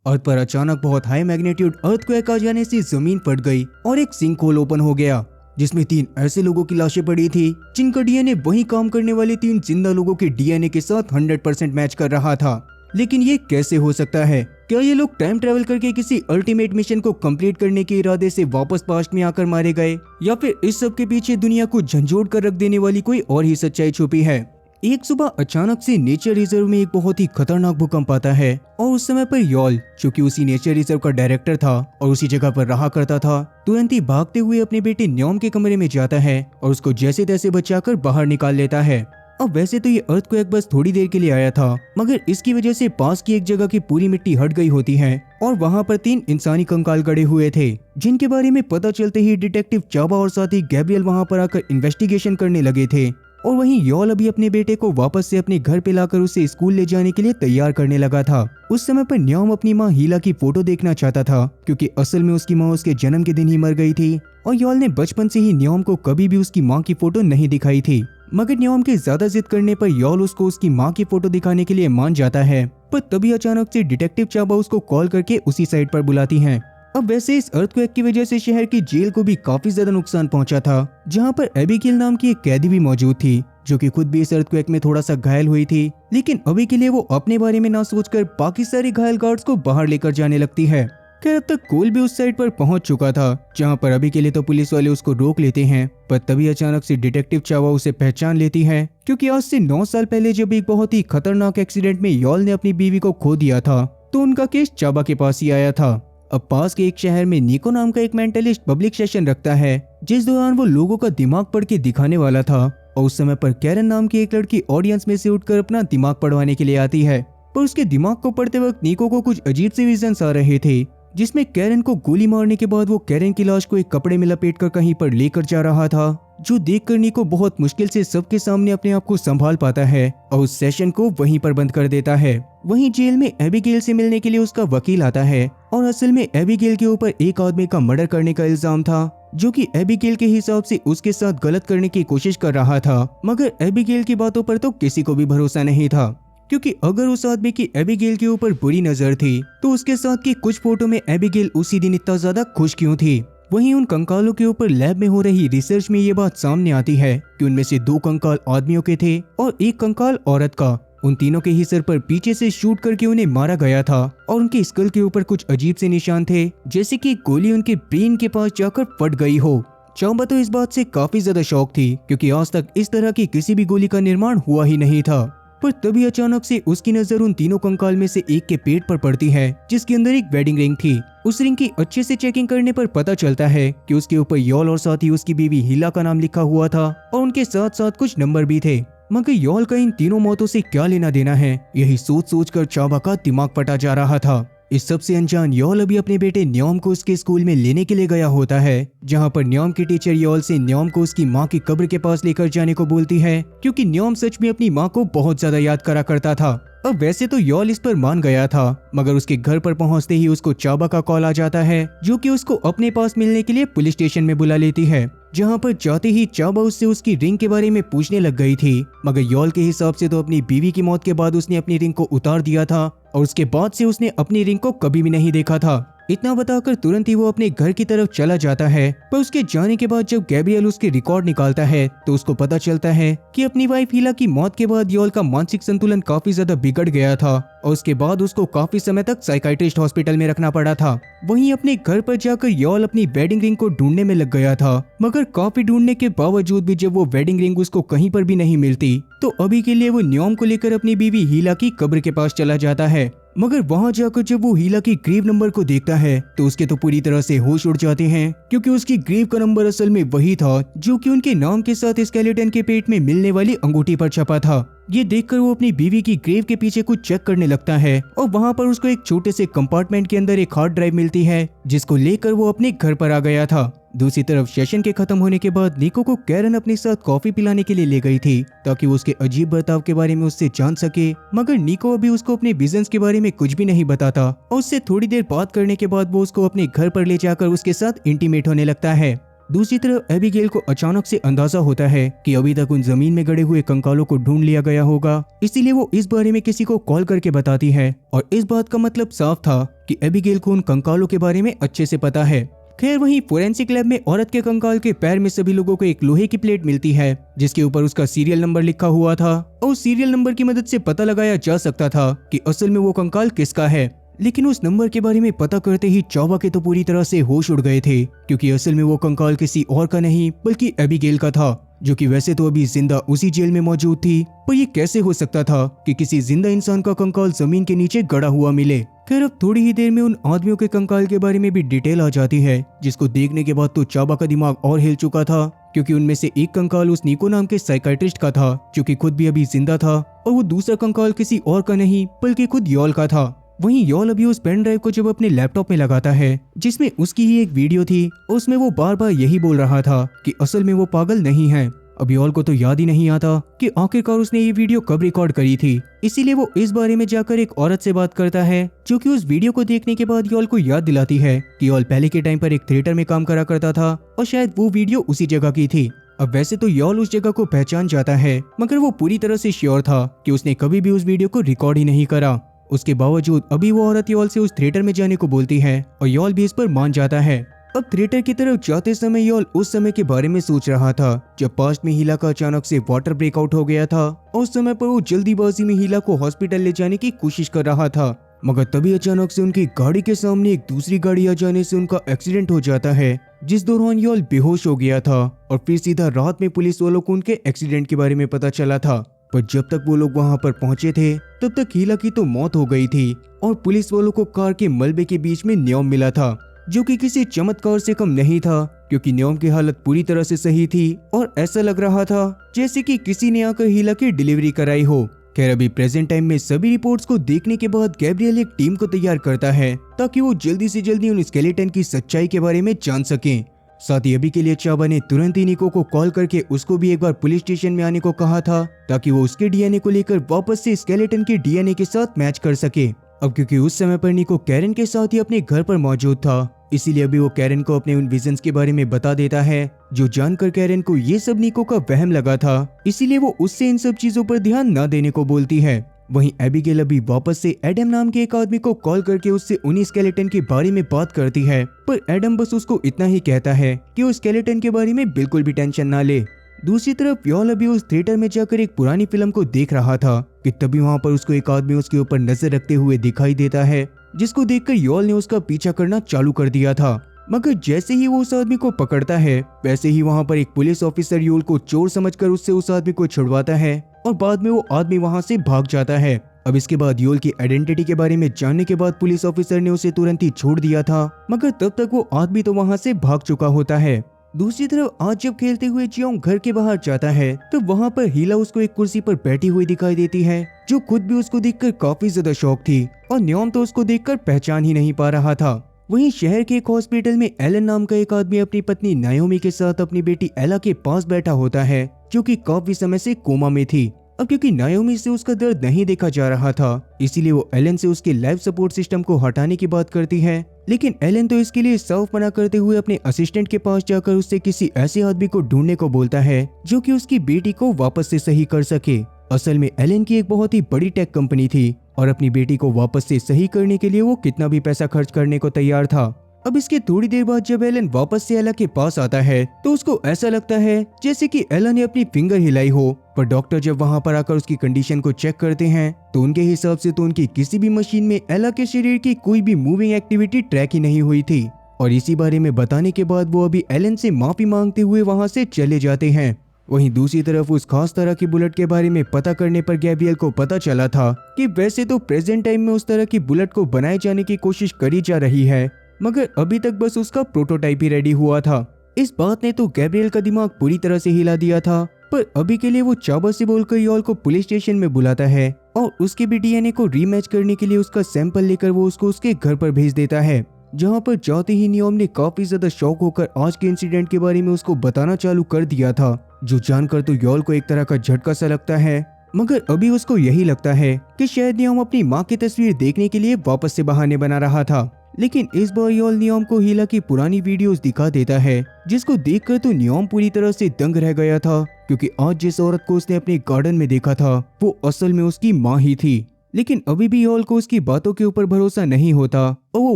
अर्थ पर अचानक बहुत हाई मैग्नीट्यूड अर्थक्वेक आ जाने से जमीन फट गई और एक सिंक होल ओपन हो गया, जिसमें 3 ऐसे लोगों की लाशें पड़ी थी जिनका डीएनए वही काम करने वाले 3 जिंदा लोगों के डीएनए के साथ 100% मैच कर रहा था। लेकिन ये कैसे हो सकता है? क्या ये लोग टाइम ट्रेवल करके किसी अल्टीमेट मिशन को कंप्लीट करने के इरादे से वापस पास्ट में आकर मारे गए, या फिर इस सब के पीछे दुनिया को झंझोड़ कर रख देने वाली कोई और ही सच्चाई छुपी है? एक सुबह अचानक से नेचर रिजर्व में एक बहुत ही खतरनाक भूकंप आता है और उस समय पर यॉल, जो कि उसी नेचर रिजर्व का डायरेक्टर था और उसी जगह पर रहा करता था, तुरंत ही भागते हुए अपने बेटे न्योम के कमरे में जाता है और उसको जैसे तैसे बचाकर बाहर निकाल लेता है। अब वैसे तो ये अर्थक्वेक बस थोड़ी देर के लिए आया था, मगर इसकी वजह से पास की एक जगह की पूरी मिट्टी हट गई होती है और वहाँ पर 3 इंसानी कंकाल गड़े हुए थे, जिनके बारे में पता चलते ही डिटेक्टिव चाबा और साथ ही गैब्रियल वहाँ पर आकर इन्वेस्टिगेशन करने लगे थे। और वहीं यॉल अभी अपने बेटे को वापस से अपने घर पे लाकर उसे स्कूल ले जाने के लिए तैयार करने लगा था। उस समय पर न्योम अपनी माँ हीला की फोटो देखना चाहता था, क्योंकि असल में उसकी माँ उसके जन्म के दिन ही मर गई थी और यॉल ने बचपन से ही न्योम को कभी भी उसकी माँ की फोटो नहीं दिखाई थी। मगर न्योम के ज्यादा जिद करने पर यॉल उसको उसकी माँ की फोटो दिखाने के लिए मान जाता है, पर तभी अचानक से डिटेक्टिव चाबा उसको कॉल करके उसी साइट पर बुलाती हैं। अब वैसे इस अर्थक्वेक की वजह से शहर की जेल को भी काफी ज्यादा नुकसान पहुंचा था, जहां पर एबिगेल नाम की एक कैदी भी मौजूद थी, जो कि खुद भी इस अर्थक्वेक में थोड़ा सा घायल हुई थी। लेकिन अभी के लिए वो अपने बारे में ना सोचकर बाकी सारे घायल गार्ड्स को बाहर लेकर जाने लगती है। खैर अब तक कोल भी उस साइड पर पहुंच चुका था, जहां पर अभी के लिए तो पुलिस वाले उसको रोक लेते हैं, पर तभी अचानक से डिटेक्टिव चावा उसे पहचान लेती है, क्योंकि आज से 9 साल पहले जब एक बहुत ही खतरनाक एक्सीडेंट में यॉल ने अपनी बीवी को खो दिया था, तो उनका केस चाबा के पास ही आया था। अब पास के एक शहर में निको नाम का एक मेंटलिस्ट पब्लिक सेशन रखता है, जिस दौरान वो लोगों का दिमाग पढ़ के दिखाने वाला था, और उस समय पर कैरन नाम की एक लड़की ऑडियंस में से उठकर अपना दिमाग पढ़वाने के लिए आती है। पर उसके दिमाग को पढ़ते वक्त निको को कुछ अजीब से विजन्स आ रहे थे, जिसमें कैरन को गोली मारने के बाद वो कैरन की लाश को एक कपड़े में लपेटकर कहीं पर लेकर जा रहा था, जो देखकर निको बहुत मुश्किल से सबके सामने अपने आप को संभाल पाता है और उस सेशन को वहीं पर बंद कर देता है। वहीं जेल में एबिगेल से मिलने के लिए उसका वकील आता है और असल में एबिगेल के ऊपर एक आदमी का मर्डर करने का इल्जाम था, जो कि एबिगेल के हिसाब से उसके साथ गलत करने की कोशिश कर रहा था। मगर एबिगेल की बातों पर तो किसी को भी भरोसा नहीं था, क्योंकि अगर उस आदमी की एबिगेल के ऊपर बुरी नजर थी तो उसके साथ की कुछ फोटो में एबिगेल उसी दिन इतना ज्यादा खुश क्यों थी। वहीं उन कंकालों के ऊपर लैब में हो रही रिसर्च में ये बात सामने आती है कि उनमें से 2 कंकाल आदमियों के थे और 1 कंकाल औरत का। उन तीनों के ही सर पर पीछे से शूट करके उन्हें मारा गया था और उनके स्कल के ऊपर कुछ अजीब से निशान थे, जैसे कि गोली उनके ब्रेन के पास जाकर फट गई हो। चांबा तो इस बात से काफी ज्यादा शॉक थी, क्योंकि आज तक इस तरह की किसी भी गोली का निर्माण हुआ ही नहीं था। पर तभी अचानक से उसकी नजर उन तीनों कंकाल में से एक के पेट पर पड़ती है, जिसके अंदर एक वेडिंग रिंग थी। उस रिंग की अच्छे से चेकिंग करने पर पता चलता है कि उसके ऊपर यॉल और साथ ही उसकी बीवी हीला का नाम लिखा हुआ था और उनके साथ साथ कुछ नंबर भी थे। मगर यॉल का इन तीनों मौतों से क्या लेना देना है, यही सोच सोच कर चाबा का दिमाग फटा जा रहा था। इस सबसे अनजान यॉल अभी अपने बेटे न्योम को उसके स्कूल में लेने के लिए गया होता है, जहां पर न्योम की टीचर यॉल से न्योम को उसकी माँ की कब्र के पास लेकर जाने को बोलती है, क्योंकि न्योम सच में अपनी माँ को बहुत ज्यादा याद करा करता था। अब वैसे तो यॉल इस पर मान गया था, मगर उसके घर पर पहुंचते ही उसको चाबा का कॉल आ जाता है, जो कि उसको अपने पास मिलने के लिए पुलिस स्टेशन में बुला लेती है। जहां पर जाते ही चाबा उससे उसकी रिंग के बारे में पूछने लग गई थी, मगर यॉल के हिसाब से तो अपनी बीवी की मौत के बाद उसने अपनी रिंग को उतार दिया था और उसके बाद से उसने अपनी रिंग को कभी भी नहीं देखा था। इतना बताकर तुरंत ही वो अपने घर की तरफ चला जाता है। पर उसके जाने के बाद जब गैब्रियल उसके रिकॉर्ड निकालता है तो उसको पता चलता है कि अपनी वाइफ हीला की मौत के बाद यॉल का मानसिक संतुलन काफी ज्यादा बिगड़ गया था और उसके बाद उसको काफी समय तक साइकाइट्रिस्ट हॉस्पिटल में रखना पड़ा था। वहीं अपने घर पर जाकर यॉल अपनी वेडिंग रिंग को ढूंढने में लग गया था, मगर काफी ढूंढने के बावजूद भी जब वो वेडिंग रिंग उसको कहीं पर भी नहीं मिलती, तो अभी के लिए वो न्योम को लेकर अपनी बीवी हीला की कब्र के पास चला जाता है। मगर वहां जाकर जब वो हीला की ग्रेव नंबर को देखता है तो उसके तो पूरी तरह से होश उड़ जाते हैं, क्योंकि उसकी ग्रेव का नंबर असल में वही था जो कि उनके नाम के साथ स्केलेटन के पेट में मिलने वाली अंगूठी पर छपा था। ये देखकर वो अपनी बीवी की ग्रेव के पीछे कुछ चेक करने लगता है और वहां पर उसको एक छोटे से कंपार्टमेंट के अंदर एक हार्ड ड्राइव मिलती है, जिसको लेकर वो अपने घर पर आ गया था। दूसरी तरफ सेशन के खत्म होने के बाद निको को कैरन अपने साथ कॉफी पिलाने के लिए ले गई थी, ताकि वो उसके अजीब बर्ताव के बारे में उससे जान सके। मगर निको अभी उसको अपने विजन्स के बारे में कुछ भी नहीं बताता और उससे थोड़ी देर बात करने के बाद वो उसको अपने घर पर ले जाकर उसके साथ इंटीमेट होने लगता है। दूसरी तरफ एबिगेल को अचानक से अंदाजा होता है कि अभी तक उन जमीन में गड़े हुए कंकालों को ढूंढ लिया गया होगा, इसीलिए वो इस बारे में किसी को कॉल करके बताती है। और इस बात का मतलब साफ था कि एबिगेल को उन कंकालों के बारे में अच्छे से पता है। खैर वहीं फोरेंसिक लैब में औरत के कंकाल के पैर में सभी लोगों को एक लोहे की प्लेट मिलती है जिसके ऊपर उसका सीरियल नंबर लिखा हुआ था और सीरियल नंबर की मदद से पता लगाया जा सकता था कि असल में वो कंकाल किसका है। लेकिन उस नंबर के बारे में पता करते ही चावा के तो पूरी तरह से होश उड़ गए थे, क्योंकि असल में वो कंकाल किसी और का नहीं बल्कि एबिगेल का था, जो कि वैसे तो अभी जिंदा उसी जेल में मौजूद थी। पर ये कैसे हो सकता था कि किसी जिंदा इंसान का कंकाल जमीन के नीचे गड़ा हुआ मिले। खैर अब थोड़ी ही देर में उन आदमियों के कंकाल के बारे में भी डिटेल आ जाती है, जिसको देखने के बाद तो चाबा का दिमाग और हिल चुका था, क्योंकि उनमें से एक कंकाल उस निको नाम के साइकाइट्रिस्ट का था जो कि खुद भी अभी जिंदा था, और वो दूसरा कंकाल किसी और का नहीं बल्कि खुद यॉल का था। वहीं यॉल अभी उस पेन ड्राइव को जब अपने लैपटॉप में लगाता है जिसमें उसकी ही एक वीडियो थी, उसमें वो बार बार यही बोल रहा था कि असल में वो पागल नहीं है। अब यॉल को तो याद ही नहीं आता कि आखिरकार उसने ये वीडियो कब रिकॉर्ड करी थी, इसीलिए वो इस बारे में जाकर एक औरत से बात करता है जो कि उस वीडियो को देखने के बाद यॉल को याद दिलाती है कि यॉल पहले के टाइम पर एक थिएटर में काम करा करता था और शायद वो वीडियो उसी जगह की थी। अब वैसे तो यॉल उस जगह को पहचान जाता है, मगर वो पूरी तरह से श्योर था कि उसने कभी भी उस वीडियो को रिकॉर्ड ही नहीं करा। उसके बावजूद अभी वो औरत यॉल से उस थिएटर में जाने को बोलती है और यॉल भी इस पर मान जाता है। अब थिएटर की तरफ जाते समय यॉल उस समय के बारे में सोच रहा था जब पास्ट में हीला का अचानक से वाटर ब्रेकआउट हो गया था और उस समय पर वो जल्दीबाजी में हीला को हॉस्पिटल ले जाने की कोशिश कर रहा था, मगर तभी अचानक से उनकी गाड़ी के सामने एक दूसरी गाड़ी आ जाने से उनका एक्सीडेंट हो जाता है, जिस दौरान यॉल बेहोश हो गया था। और फिर सीधा रात में पुलिस वालों को उनके एक्सीडेंट के बारे में पता चला था, पर जब तक वो लोग वहां पर पहुंचे थे तब तक हीला की तो मौत हो गई थी और पुलिस वालों को कार के मलबे के बीच में न्योम मिला था, जो कि किसी चमत्कार से कम नहीं था, क्योंकि न्योम की हालत पूरी तरह से सही थी और ऐसा लग रहा था जैसे कि किसी ने आकर हीला की डिलीवरी कराई हो। खैर अभी प्रेजेंट टाइम में सभी रिपोर्ट्स को देखने के बाद गैब्रियल एक टीम को तैयार करता है ताकि वो जल्दी से जल्दी उन स्केलेटन की सच्चाई के बारे में जान सकें। साथ ही अभी के लिए चाबा ने तुरंत ही निको को कॉल करके उसको भी एक बार पुलिस स्टेशन में आने को कहा था ताकि वो उसके डीएनए को लेकर वापस से स्केलेटन के डीएनए के साथ मैच कर सके। अब क्योंकि उस समय पर निको कैरन के साथ ही अपने घर पर मौजूद था, इसीलिए अभी वो कैरन को अपने उन विजन्स के बारे में बता देता है, जो जानकर कैरन को ये सब निको का वहम लगा था, इसीलिए वो उससे इन सब चीजों पर ध्यान न देने को बोलती है। वहीं एबिगेल अभी वापस से एडम नाम के एक आदमी को कॉल करके उससे उन्हीं स्केलेटन के बारे में बात करती है, पर एडम बस उसको इतना ही कहता है कि वो स्केलेटन के बारे में बिल्कुल भी टेंशन ना ले। दूसरी तरफ यॉल अभी उस थिएटर में जाकर एक पुरानी फिल्म को देख रहा था कि तभी वहां पर उसको एक आदमी उसके ऊपर नजर रखते हुए दिखाई देता है, जिसको देखकर यॉल ने उसका पीछा करना चालू कर दिया था। मगर जैसे ही वो उस आदमी को पकड़ता है वैसे ही वहां पर एक पुलिस ऑफिसर योल को चोर समझकर उससे उस आदमी को छुड़वाता है और बाद में वो आदमी वहां से भाग जाता है। अब इसके बाद योल की आइडेंटिटी के बारे में जानने के बाद पुलिस ऑफिसर ने उसे तुरंत ही छोड़ दिया था, मगर तब तक वो आदमी तो वहां से भाग चुका होता है। दूसरी तरफ आज जब खेलते हुए जियोंग घर के बाहर जाता है तो वहां पर हीला उसको एक कुर्सी पर बैठी हुई दिखाई देती है, जो खुद भी उसको देखकर काफी ज्यादा शॉक थी और न्योम तो उसको देखकर पहचान ही नहीं पा रहा था। वहीं शहर के एक हॉस्पिटल में एलन नाम का एक आदमी अपनी पत्नी नायोमी के साथ अपनी बेटी एला के पास बैठा होता है, जो कि काफी समय से कोमा में थी। अब क्योंकि नायोमी से उसका दर्द नहीं देखा जा रहा था, इसीलिए वो एलन से उसके लाइफ सपोर्ट सिस्टम को हटाने की बात करती है, लेकिन एलन तो इसके लिए साफ मना करते हुए अपने असिस्टेंट के पास जाकर उससे किसी ऐसे आदमी को ढूंढने को बोलता है जो कि उसकी बेटी को वापस से सही कर सके। असल में एलन की एक बहुत ही बड़ी टेक कंपनी थी और अपनी बेटी को वापस से सही करने के लिए वो कितना भी पैसा खर्च करने को तैयार था। अब इसके थोड़ी देर बाद जब एलन वापस से एला के पास आता है तो उसको ऐसा लगता है जैसे कि एला ने अपनी फिंगर हिलाई हो, पर डॉक्टर जब वहां पर आकर उसकी कंडीशन को चेक करते हैं तो उनके हिसाब से तो उनकी किसी भी मशीन में एला के शरीर की कोई भी मूविंग एक्टिविटी ट्रैक ही नहीं हुई थी। और इसी बारे में बताने के बाद वो अभी एलन से माफी मांगते हुए वहां से चले जाते हैं। वहीं दूसरी तरफ उस खास तरह की बुलेट के बारे में पता करने पर गैब्रियल को पता चला था कि वैसे तो प्रेजेंट टाइम में उस तरह की बुलेट को बनाए जाने की कोशिश करी जा रही है, मगर अभी तक बस उसका प्रोटोटाइप ही रेडी हुआ था। इस बात ने तो गैब्रियल का दिमाग पूरी तरह से हिला दिया था, पर अभी के लिए वो चाबा से बोलकर यॉल को पुलिस स्टेशन में बुलाता है और उसके भी डीएनए को रीमैच करने के लिए उसका सैंपल लेकर वो उसको उसके घर पर भेज देता है। जहां पर जाते ही नियोम ने काफी ज्यादा शॉक होकर आज के इंसिडेंट के बारे में उसको बताना चालू कर दिया था, जो जानकर तो यॉल को एक तरह का झटका सा लगता है। मगर अभी उसको यही लगता है कि शायद नियम अपनी माँ की तस्वीर देखने के लिए वापस से बहाने बना रहा था। लेकिन इस बार यॉल नियम को हीला की पुरानी वीडियोस दिखा देता है, जिसको देखकर तो नियम पूरी तरह से दंग रह गया था, क्योंकि आज जिस औरत को उसने अपने गार्डन में देखा था वो असल में उसकी माँ ही थी। लेकिन अभी भी यॉल को उसकी बातों के ऊपर भरोसा नहीं होता और वो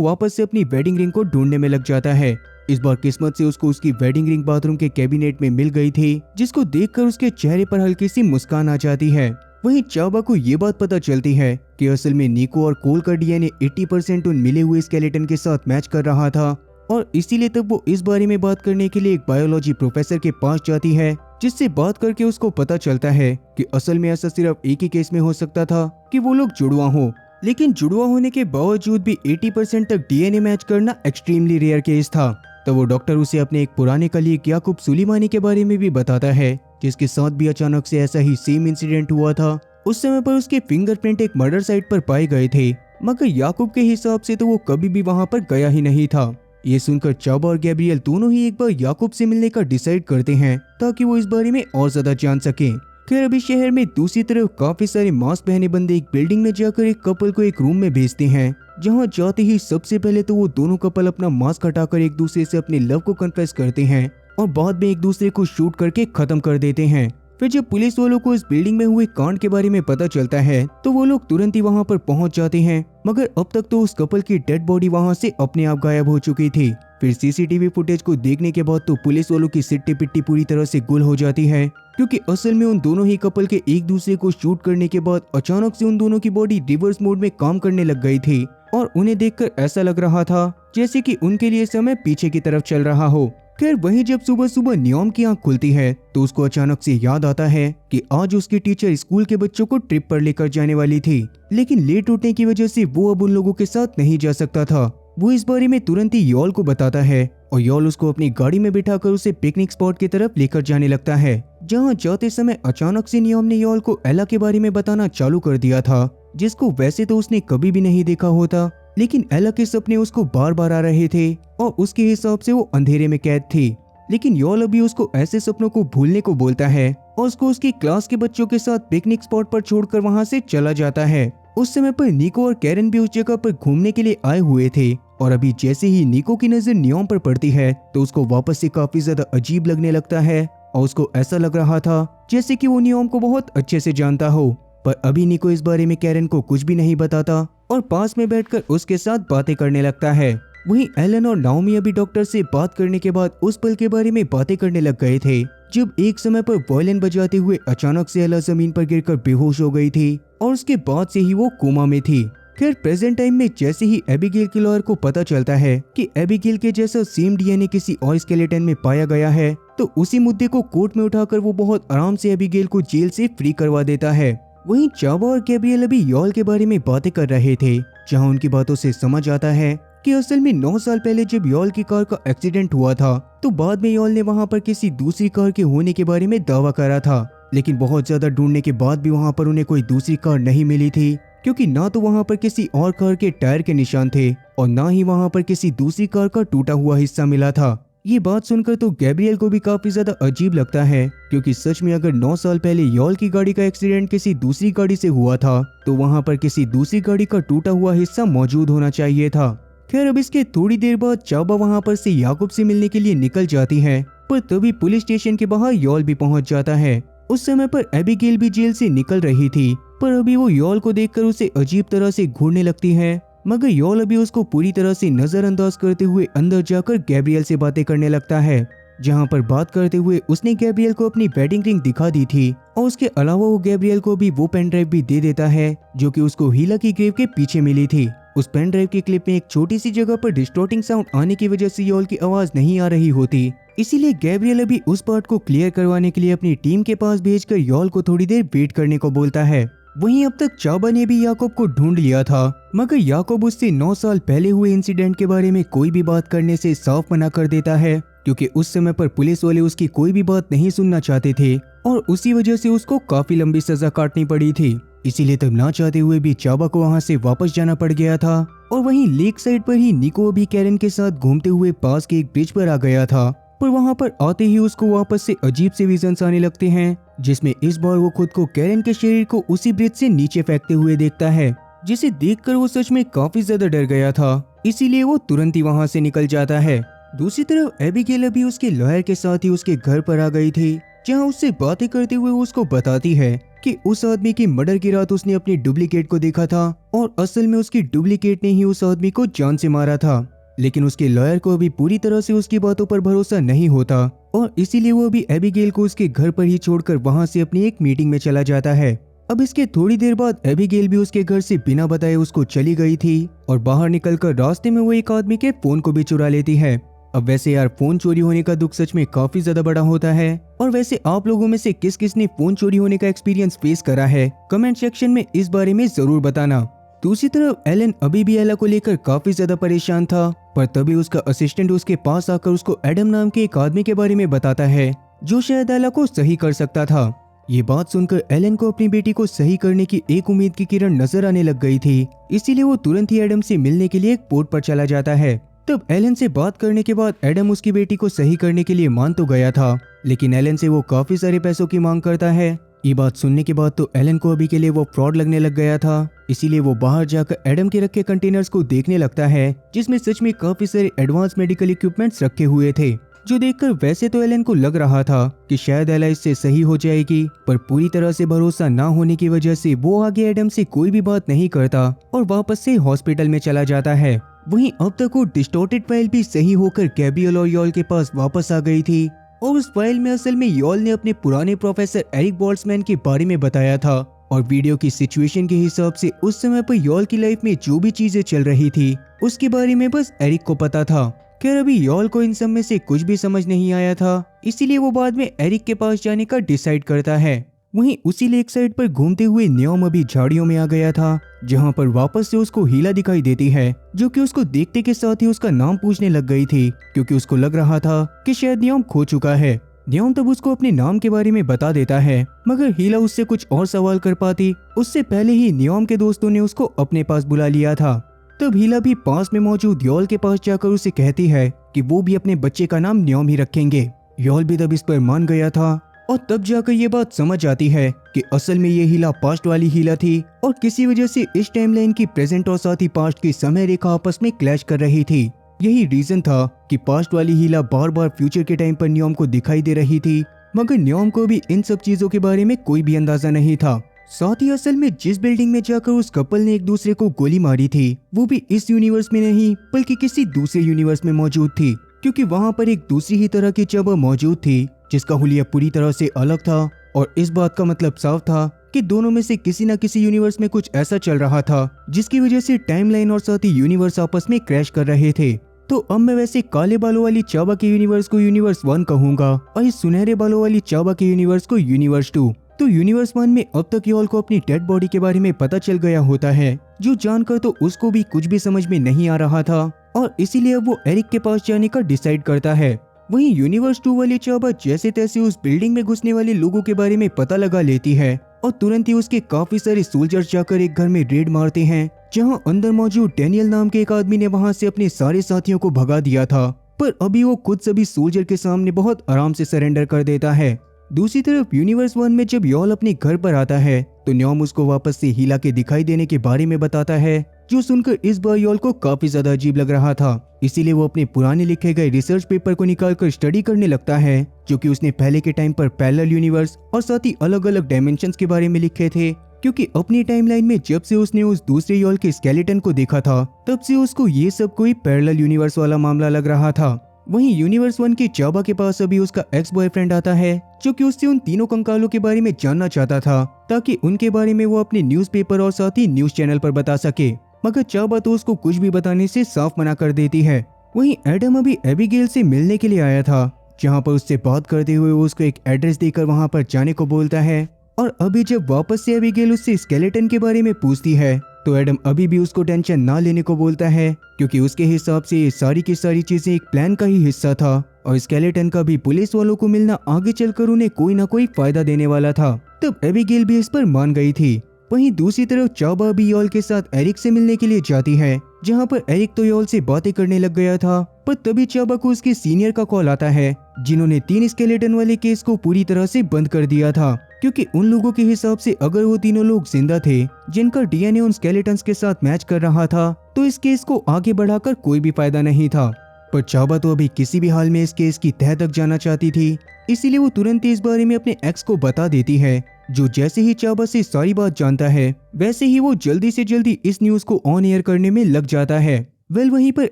वापस से अपनी वेडिंग रिंग को ढूंढने में लग जाता है। इस बार किस्मत से उसको उसकी वेडिंग रिंग बाथरूम के कैबिनेट में मिल गई थी, जिसको देखकर उसके चेहरे पर हल्की सी मुस्कान आ जाती है। वहीं चाबा को ये बात पता चलती है कि असल में निको और कोल का डीएनए 80% उन मिले हुए स्केलेटन के साथ मैच कर रहा था, और इसीलिए तब वो इस बारे में बात करने के लिए एक बायोलॉजी प्रोफेसर के पास जाती है, जिससे बात करके उसको पता चलता है कि असल में ऐसा सिर्फ एक ही केस में हो सकता था कि वो लोग जुड़वा हो। लेकिन जुड़वा होने के बावजूद भी 80% तक डीएनए मैच करना एक्सट्रीमली रेयर केस था। तो वो डॉक्टर उसे अपने एक पुराने कलीग याकूब सुलेमानी के बारे में भी बताता है, जिसके साथ भी अचानक से ऐसा ही सेम इंसिडेंट हुआ था। उस समय पर उसके फिंगरप्रिंट एक मर्डर साइट पर पाए गए थे, मगर याकूब के हिसाब से तो वो कभी भी वहां पर गया ही नहीं था। ये सुनकर चाबा और गैब्रियल दोनों ही एक बार याकूब से मिलने का डिसाइड करते हैं, ताकि वो इस बारे में और ज्यादा जान सके। खैर अभी शहर में दूसरी तरफ काफी सारे मास्क पहने बंदे एक बिल्डिंग में जाकर एक कपल को एक रूम में भेजते हैं, जहां जाते ही सबसे पहले तो वो दोनों कपल अपना मास्क हटाकर एक दूसरे से अपने लव को कन्फेस करते हैं और बाद में एक दूसरे को शूट करके खत्म कर देते हैं। फिर जब पुलिस वालों को इस बिल्डिंग में हुए कांड के बारे में पता चलता है तो वो लोग तुरंत ही वहां पर पहुंच जाते हैं, मगर अब तक तो उस कपल की डेड बॉडी वहां से अपने आप गायब हो चुकी थी। फिर सीसीटीवी फुटेज को देखने के बाद तो पुलिस वालों की सिट्टी पिट्टी पूरी तरह से गुल हो जाती है, क्योंकि असल में उन दोनों ही कपल के एक दूसरे को शूट करने के बाद अचानक से उन दोनों की बॉडी रिवर्स मोड में काम करने लग गई थी, और उन्हें देखकर ऐसा लग रहा था जैसे कि उनके लिए समय पीछे की तरफ चल रहा हो। खैर वहीं जब सुबह सुबह नियम की आंख खुलती है तो उसको अचानक से याद आता है कि आज उसकी टीचर स्कूल के बच्चों को ट्रिप पर लेकर जाने वाली थी, लेकिन लेट उठने की वजह से वो अब उन लोगों के साथ नहीं जा सकता था। वो इस बारे में तुरंत ही यॉल को बताता है और यॉल उसको अपनी गाड़ी में बिठाकर उसे पिकनिक स्पॉट की तरफ लेकर जाने लगता है, जहाँ जाते समय अचानक से नियम ने यॉल को एला के बारे में बताना चालू कर दिया था, जिसको वैसे तो उसने कभी भी नहीं देखा होता, लेकिन एला के सपने उसको बार बार आ रहे थे और उसके हिसाब से वो अंधेरे में कैद थी। लेकिन यॉल अभी उसको ऐसे सपनों को भूलने को बोलता है और उसको उसकी क्लास के बच्चों के साथ पिकनिक स्पॉट पर छोड़कर वहां से चला जाता है। उस समय पर निको और कैरन भी उस जगह पर घूमने के लिए आए हुए थे, और अभी जैसे ही निको की नजर नियम पर पड़ती है तो उसको वापस से काफी ज्यादा अजीब लगने लगता है, और उसको ऐसा लग रहा था जैसे कि वो नियम को बहुत अच्छे से जानता हो। पर अभी निको इस बारे में कैरन को कुछ भी नहीं बताता और पास में बैठकर उसके साथ बातें करने लगता है। वहीं एलन और नाओमी अभी डॉक्टर से बात करने के बाद उस पल के बारे में बातें करने लग गए थे जब एक समय पर वायलिन बजाते हुए अचानक से एला जमीन पर गिरकर बेहोश हो गई थी, और उसके बाद से ही वो कोमा में थी। खैर प्रेजेंट टाइम में जैसे ही एबिगेल के लॉयर को पता चलता है कि एबिगेल के जैसा सेम डीएनए किसी और स्केलेटन में पाया गया है, तो उसी मुद्दे को कोर्ट में उठाकर वो बहुत आराम से एबिगेल को जेल से फ्री करवा देता है। वहीं चाबा और गैब्रियल अभी यॉल के बारे में बातें कर रहे थे, जहां उनकी बातों से समझ आता है कि असल में 9 साल पहले जब यॉल की कार का एक्सीडेंट हुआ था तो बाद में यॉल ने वहां पर किसी दूसरी कार के होने के बारे में दावा करा था, लेकिन बहुत ज्यादा ढूंढने के बाद भी वहां पर उन्हें कोई दूसरी कार नहीं मिली थी, क्योंकि ना तो वहां पर किसी और कार के टायर के निशान थे और ना ही वहां पर किसी दूसरी कार का टूटा हुआ हिस्सा मिला था। ये बात सुनकर तो गैब्रियल को भी काफी ज्यादा अजीब लगता है, क्योंकि सच में अगर 9 साल पहले यॉल की गाड़ी का एक्सीडेंट किसी दूसरी गाड़ी से हुआ था तो वहां पर किसी दूसरी गाड़ी का टूटा हुआ हिस्सा मौजूद होना चाहिए था। खैर अब इसके थोड़ी देर बाद चाबा वहां पर से याकूब से मिलने के लिए निकल जाती है, पर तभी पुलिस स्टेशन के बाहर यॉल भी पहुंच जाता है। उस समय पर एबिगेल भी जेल से निकल रही थी, पर अभी वो यॉल को देखकर उसे अजीब तरह से घूरने लगती है, मगर यॉल अभी उसको पूरी तरह से नजरअंदाज करते हुए अंदर जाकर गैब्रियल से बातें करने लगता है, जहां पर बात करते हुए उसने गैब्रियल को अपनी वेडिंग रिंग दिखा दी थी, और उसके अलावा वो गैब्रियल को भी वो पेन ड्राइव भी दे देता है जो कि उसको हीला की ग्रेव के पीछे मिली थी। उस पेन ड्राइव की क्लिप में एक छोटी सी जगह पर डिस्टॉर्टिंग साउंड आने की वजह से यॉल की आवाज नहीं आ रही होती, इसीलिए गैब्रियल अभी उस पार्ट को क्लियर करवाने के लिए अपनी टीम के पास भेजकर यॉल को थोड़ी देर वेट करने को बोलता है। वहीं अब तक चाबा ने भी याकूब को ढूंढ लिया था, मगर याकूब उससे 9 साल पहले हुए इंसिडेंट के बारे में कोई भी बात करने से साफ मना कर देता है, क्योंकि उस समय पर पुलिस वाले उसकी कोई भी बात नहीं सुनना चाहते थे और उसी वजह से उसको काफी लंबी सजा काटनी पड़ी थी। इसीलिए तब ना चाहते हुए भी चाबा को वहां से वापस जाना पड़ गया था। और वहीं लेक साइड पर ही निको भी कैरन के साथ घूमते हुए पास के एक ब्रिज पर आ गया था, पर वहां पर आते ही उसको वापस से अजीब से विजन्स आने लगते हैं, जिसमें इस बार वो खुद को कैरन के शरीर को उसी ब्रिज से नीचे फेंकते हुए देखता है, जिसे देखकर वो सच में काफी ज्यादा डर गया था। इसीलिए वो तुरंत ही वहां से निकल जाता है। दूसरी तरफ एबिगेल अभी उसके लॉयर के साथ ही उसके घर पर आ गई थी, जहां उससे बातें करते हुए वो उसको बताती है कि उस आदमी की मर्डर की रात उसने अपनी डुप्लीकेट को देखा था और असल में उसकी डुप्लीकेट ने ही उस आदमी को जान से मारा था। लेकिन उसके लॉयर को अभी पूरी तरह से उसकी बातों पर भरोसा नहीं होता और इसीलिए वो अभी एबिगेल को उसके घर पर ही छोड़कर वहां से अपनी एक मीटिंग में चला जाता है। अब इसके थोड़ी देर बाद एबिगेल भी उसके घर से बिना बताए उसको चली गई थी और बाहर निकलकर रास्ते में वो एक आदमी के फोन को भी चुरा लेती है। अब वैसे यार, फोन चोरी होने का दुख सच में काफी ज्यादा बड़ा होता है। और वैसे आप लोगों में से किस किस ने फोन चोरी होने का एक्सपीरियंस फेस करा है, कमेंट सेक्शन में इस बारे में जरूर बताना। दूसरी तरफ एलन अभी भी एला को लेकर काफी ज्यादा परेशान था, पर तभी उसका असिस्टेंट उसके पास आकर उसको एडम नाम के एक आदमी के बारे में बताता है जो शायद एला को सही कर सकता था। ये बात सुनकर एलन को अपनी बेटी को सही करने की एक उम्मीद की किरण नजर आने लग गई थी, इसीलिए वो तुरंत ही एडम से मिलने के लिए एक पोर्ट पर चला जाता है। तब एलन से बात करने के बाद एडम उसकी बेटी को सही करने के लिए मान तो गया था, लेकिन एलन से वो काफी सारे पैसों की मांग करता है। ये बात सुनने के बाद तो एलन को अभी के लिए वो फ्रॉड लगने लग गया था, इसीलिए वो बाहर जाकर एडम के रखे कंटेनर्स को देखने लगता है, जिसमें सच में काफी सारे एडवांस मेडिकल इक्विपमेंट्स रखे हुए थे, जो देखकर वैसे तो एलन को लग रहा था कि शायद एला इससे सही हो जाएगी, पर पूरी तरह से भरोसा ना होने की वजह से वो आगे एडम से कोई भी बात नहीं करता और वापस से हॉस्पिटल में चला जाता है। वहीं अब तक वो डिस्टॉर्टेड फाइल भी सही होकर गैब्रियल और यॉल के पास वापस आ गई थी और उस फाइल में असल में यॉल ने अपने पुराने प्रोफेसर एरिक बोल्ट्जमैन के बारे में बताया था और वीडियो की सिचुएशन के हिसाब से उस समय पर यॉल की लाइफ में जो भी चीजें चल रही थी उसके बारे में बस एरिक को पता था। खैर अभी यॉल को इन सब में से कुछ भी समझ नहीं आया था, इसीलिए वो बाद में एरिक के पास जाने का डिसाइड करता है। वहीं उसी लेक साइड पर घूमते हुए न्योम अभी झाड़ियों में आ गया था, जहां पर वापस से उसको हीला दिखाई देती है, जो कि उसको देखते के साथ ही उसका नाम पूछने लग गई थी, क्योंकि उसको लग रहा था कि शायद न्योम खो चुका है। न्योम तब उसको अपने नाम के बारे में बता देता है, मगर हीला उससे कुछ और सवाल कर पाती उससे पहले ही न्योम के दोस्तों ने उसको अपने पास बुला लिया था। तब हीला भी पास में मौजूद यॉल के पास जाकर उसे कहती है कि वो भी अपने बच्चे का नाम न्योम ही रखेंगे। यॉल भी तब इस पर मान गया था और तब जाकर ये बात समझ आती है कि असल में ये हीला पास्ट वाली हीला थी और किसी वजह से इस टाइमलाइन की प्रेजेंट और साथ ही पास्ट की समय रेखा आपस में क्लैश कर रही थी। यही रीजन था कि पास्ट वाली हीला बार बार फ्यूचर के टाइम पर न्योम को दिखाई दे रही थी, मगर न्योम को भी इन सब चीजों के बारे में कोई भी अंदाजा नहीं था। साथ ही असल में जिस बिल्डिंग में जाकर उस कपल ने एक दूसरे को गोली मारी थी वो भी इस यूनिवर्स में नहीं बल्कि किसी दूसरे यूनिवर्स में मौजूद थी, क्योंकि वहाँ पर एक दूसरी ही तरह की चाबा मौजूद थी जिसका हुलिया पूरी तरह से अलग था और इस बात का मतलब साफ था कि दोनों में से किसी न किसी यूनिवर्स में कुछ ऐसा चल रहा था जिसकी वजह से टाइमलाइन और साथ ही यूनिवर्स आपस में क्रैश कर रहे थे। तो अब मैं वैसे काले बालों वाली चाबा के यूनिवर्स को यूनिवर्स 1 कहूंगा और इस सुनहरे बालों वाली चाबा के यूनिवर्स को यूनिवर्स 2। तो यूनिवर्स 1 में अब तक यॉल को अपनी डेड बॉडी के बारे में पता चल गया होता है, जो जानकर तो उसको भी कुछ भी समझ में नहीं आ रहा था और इसीलिए अब वो एरिक के पास जाने का डिसाइड करता है। वहीं यूनिवर्स 2 वाली चाबा जैसे तैसे उस बिल्डिंग में घुसने वाले लोगों के बारे में पता लगा लेती है और तुरंत ही उसके काफी सारे सोल्जर्स जाकर एक घर में रेड मारते हैं, जहां अंदर मौजूद डैनियल नाम के एक आदमी ने वहां से अपने सारे साथियों को भगा दिया था, पर अभी वो खुद सभी सोल्जर के सामने बहुत आराम से सरेंडर कर देता है। दूसरी तरफ यूनिवर्स 1 में जब यॉल अपने घर पर आता है तो न्योम उसको वापस से हीला के दिखाई देने के बारे में बताता है, जो सुनकर इस बार यॉल को काफी ज्यादा अजीब लग रहा था। इसीलिए वो अपने पुराने लिखे गए रिसर्च पेपर को निकालकर स्टडी करने लगता है, जो कि उसने पहले के टाइम पर पैरेलल यूनिवर्स और साथ ही अलग अलग डायमेंशंस के बारे में लिखे थे, क्योंकि अपनी टाइमलाइन में जब से उसने उस दूसरे यॉल के स्केलेटन को देखा था तब से उसको ये सब कोई पैरेलल यूनिवर्स वाला मामला लग रहा था। वहीं यूनिवर्स 1 की चाबा के पास अभी उसका एक्स बॉयफ्रेंड आता है, जो कि उससे उन तीनों कंकालों के बारे में जानना चाहता था ताकि उनके बारे में वो अपने न्यूज़पेपर और साथ ही न्यूज चैनल पर बता सके, मगर चाबा तो उसको कुछ भी बताने से साफ मना कर देती है। वहीं एडम अभी एबिगेल से मिलने के लिए आया था, जहां पर उससे बात करते हुए वो उसको एक एड्रेस देकर वहां पर जाने को बोलता है और अभी जब वापस से एबिगेल उससे स्केलेटन के बारे में पूछती है तो एडम अभी भी उसको टेंशन ना लेने को बोलता है, क्योंकि उसके हिसाब से ये सारी की सारी चीजें एक प्लान का ही हिस्सा था और स्केलेटन का भी पुलिस वालों को मिलना आगे चलकर उन्हें कोई ना कोई फायदा देने वाला था। तब एबिगेल भी इस पर मान गई थी, वहीं दूसरी तरफ चाबा भी योल के साथ एरिक से मिलने के लिए जाती है, जहां पर एरिक तो योल से बातें करने लग गया था। पर तभी चाबा को उसके सीनियर का कॉल आता है, जिन्होंने 3 स्केलेटन वाले केस को पूरी तरह से बंद कर दिया था, क्योंकि उन लोगों के हिसाब से अगर वो तीनों लोग जिंदा थे जिनका डीएनए उन स्केलेटन्स के साथ मैच कर रहा था, तो इस केस को आगे बढ़ाकर कोई भी फायदा नहीं था। पर चाबा तो अभी किसी भी हाल में इस केस की तह तक जाना चाहती थी, इसीलिए वो तुरंत इस बारे में अपने एक्स को बता देती है, जो जैसे ही चाबा से सारी बात जानता है वैसे ही वो जल्दी से जल्दी इस न्यूज को ऑन एयर करने में लग जाता है। वहीं पर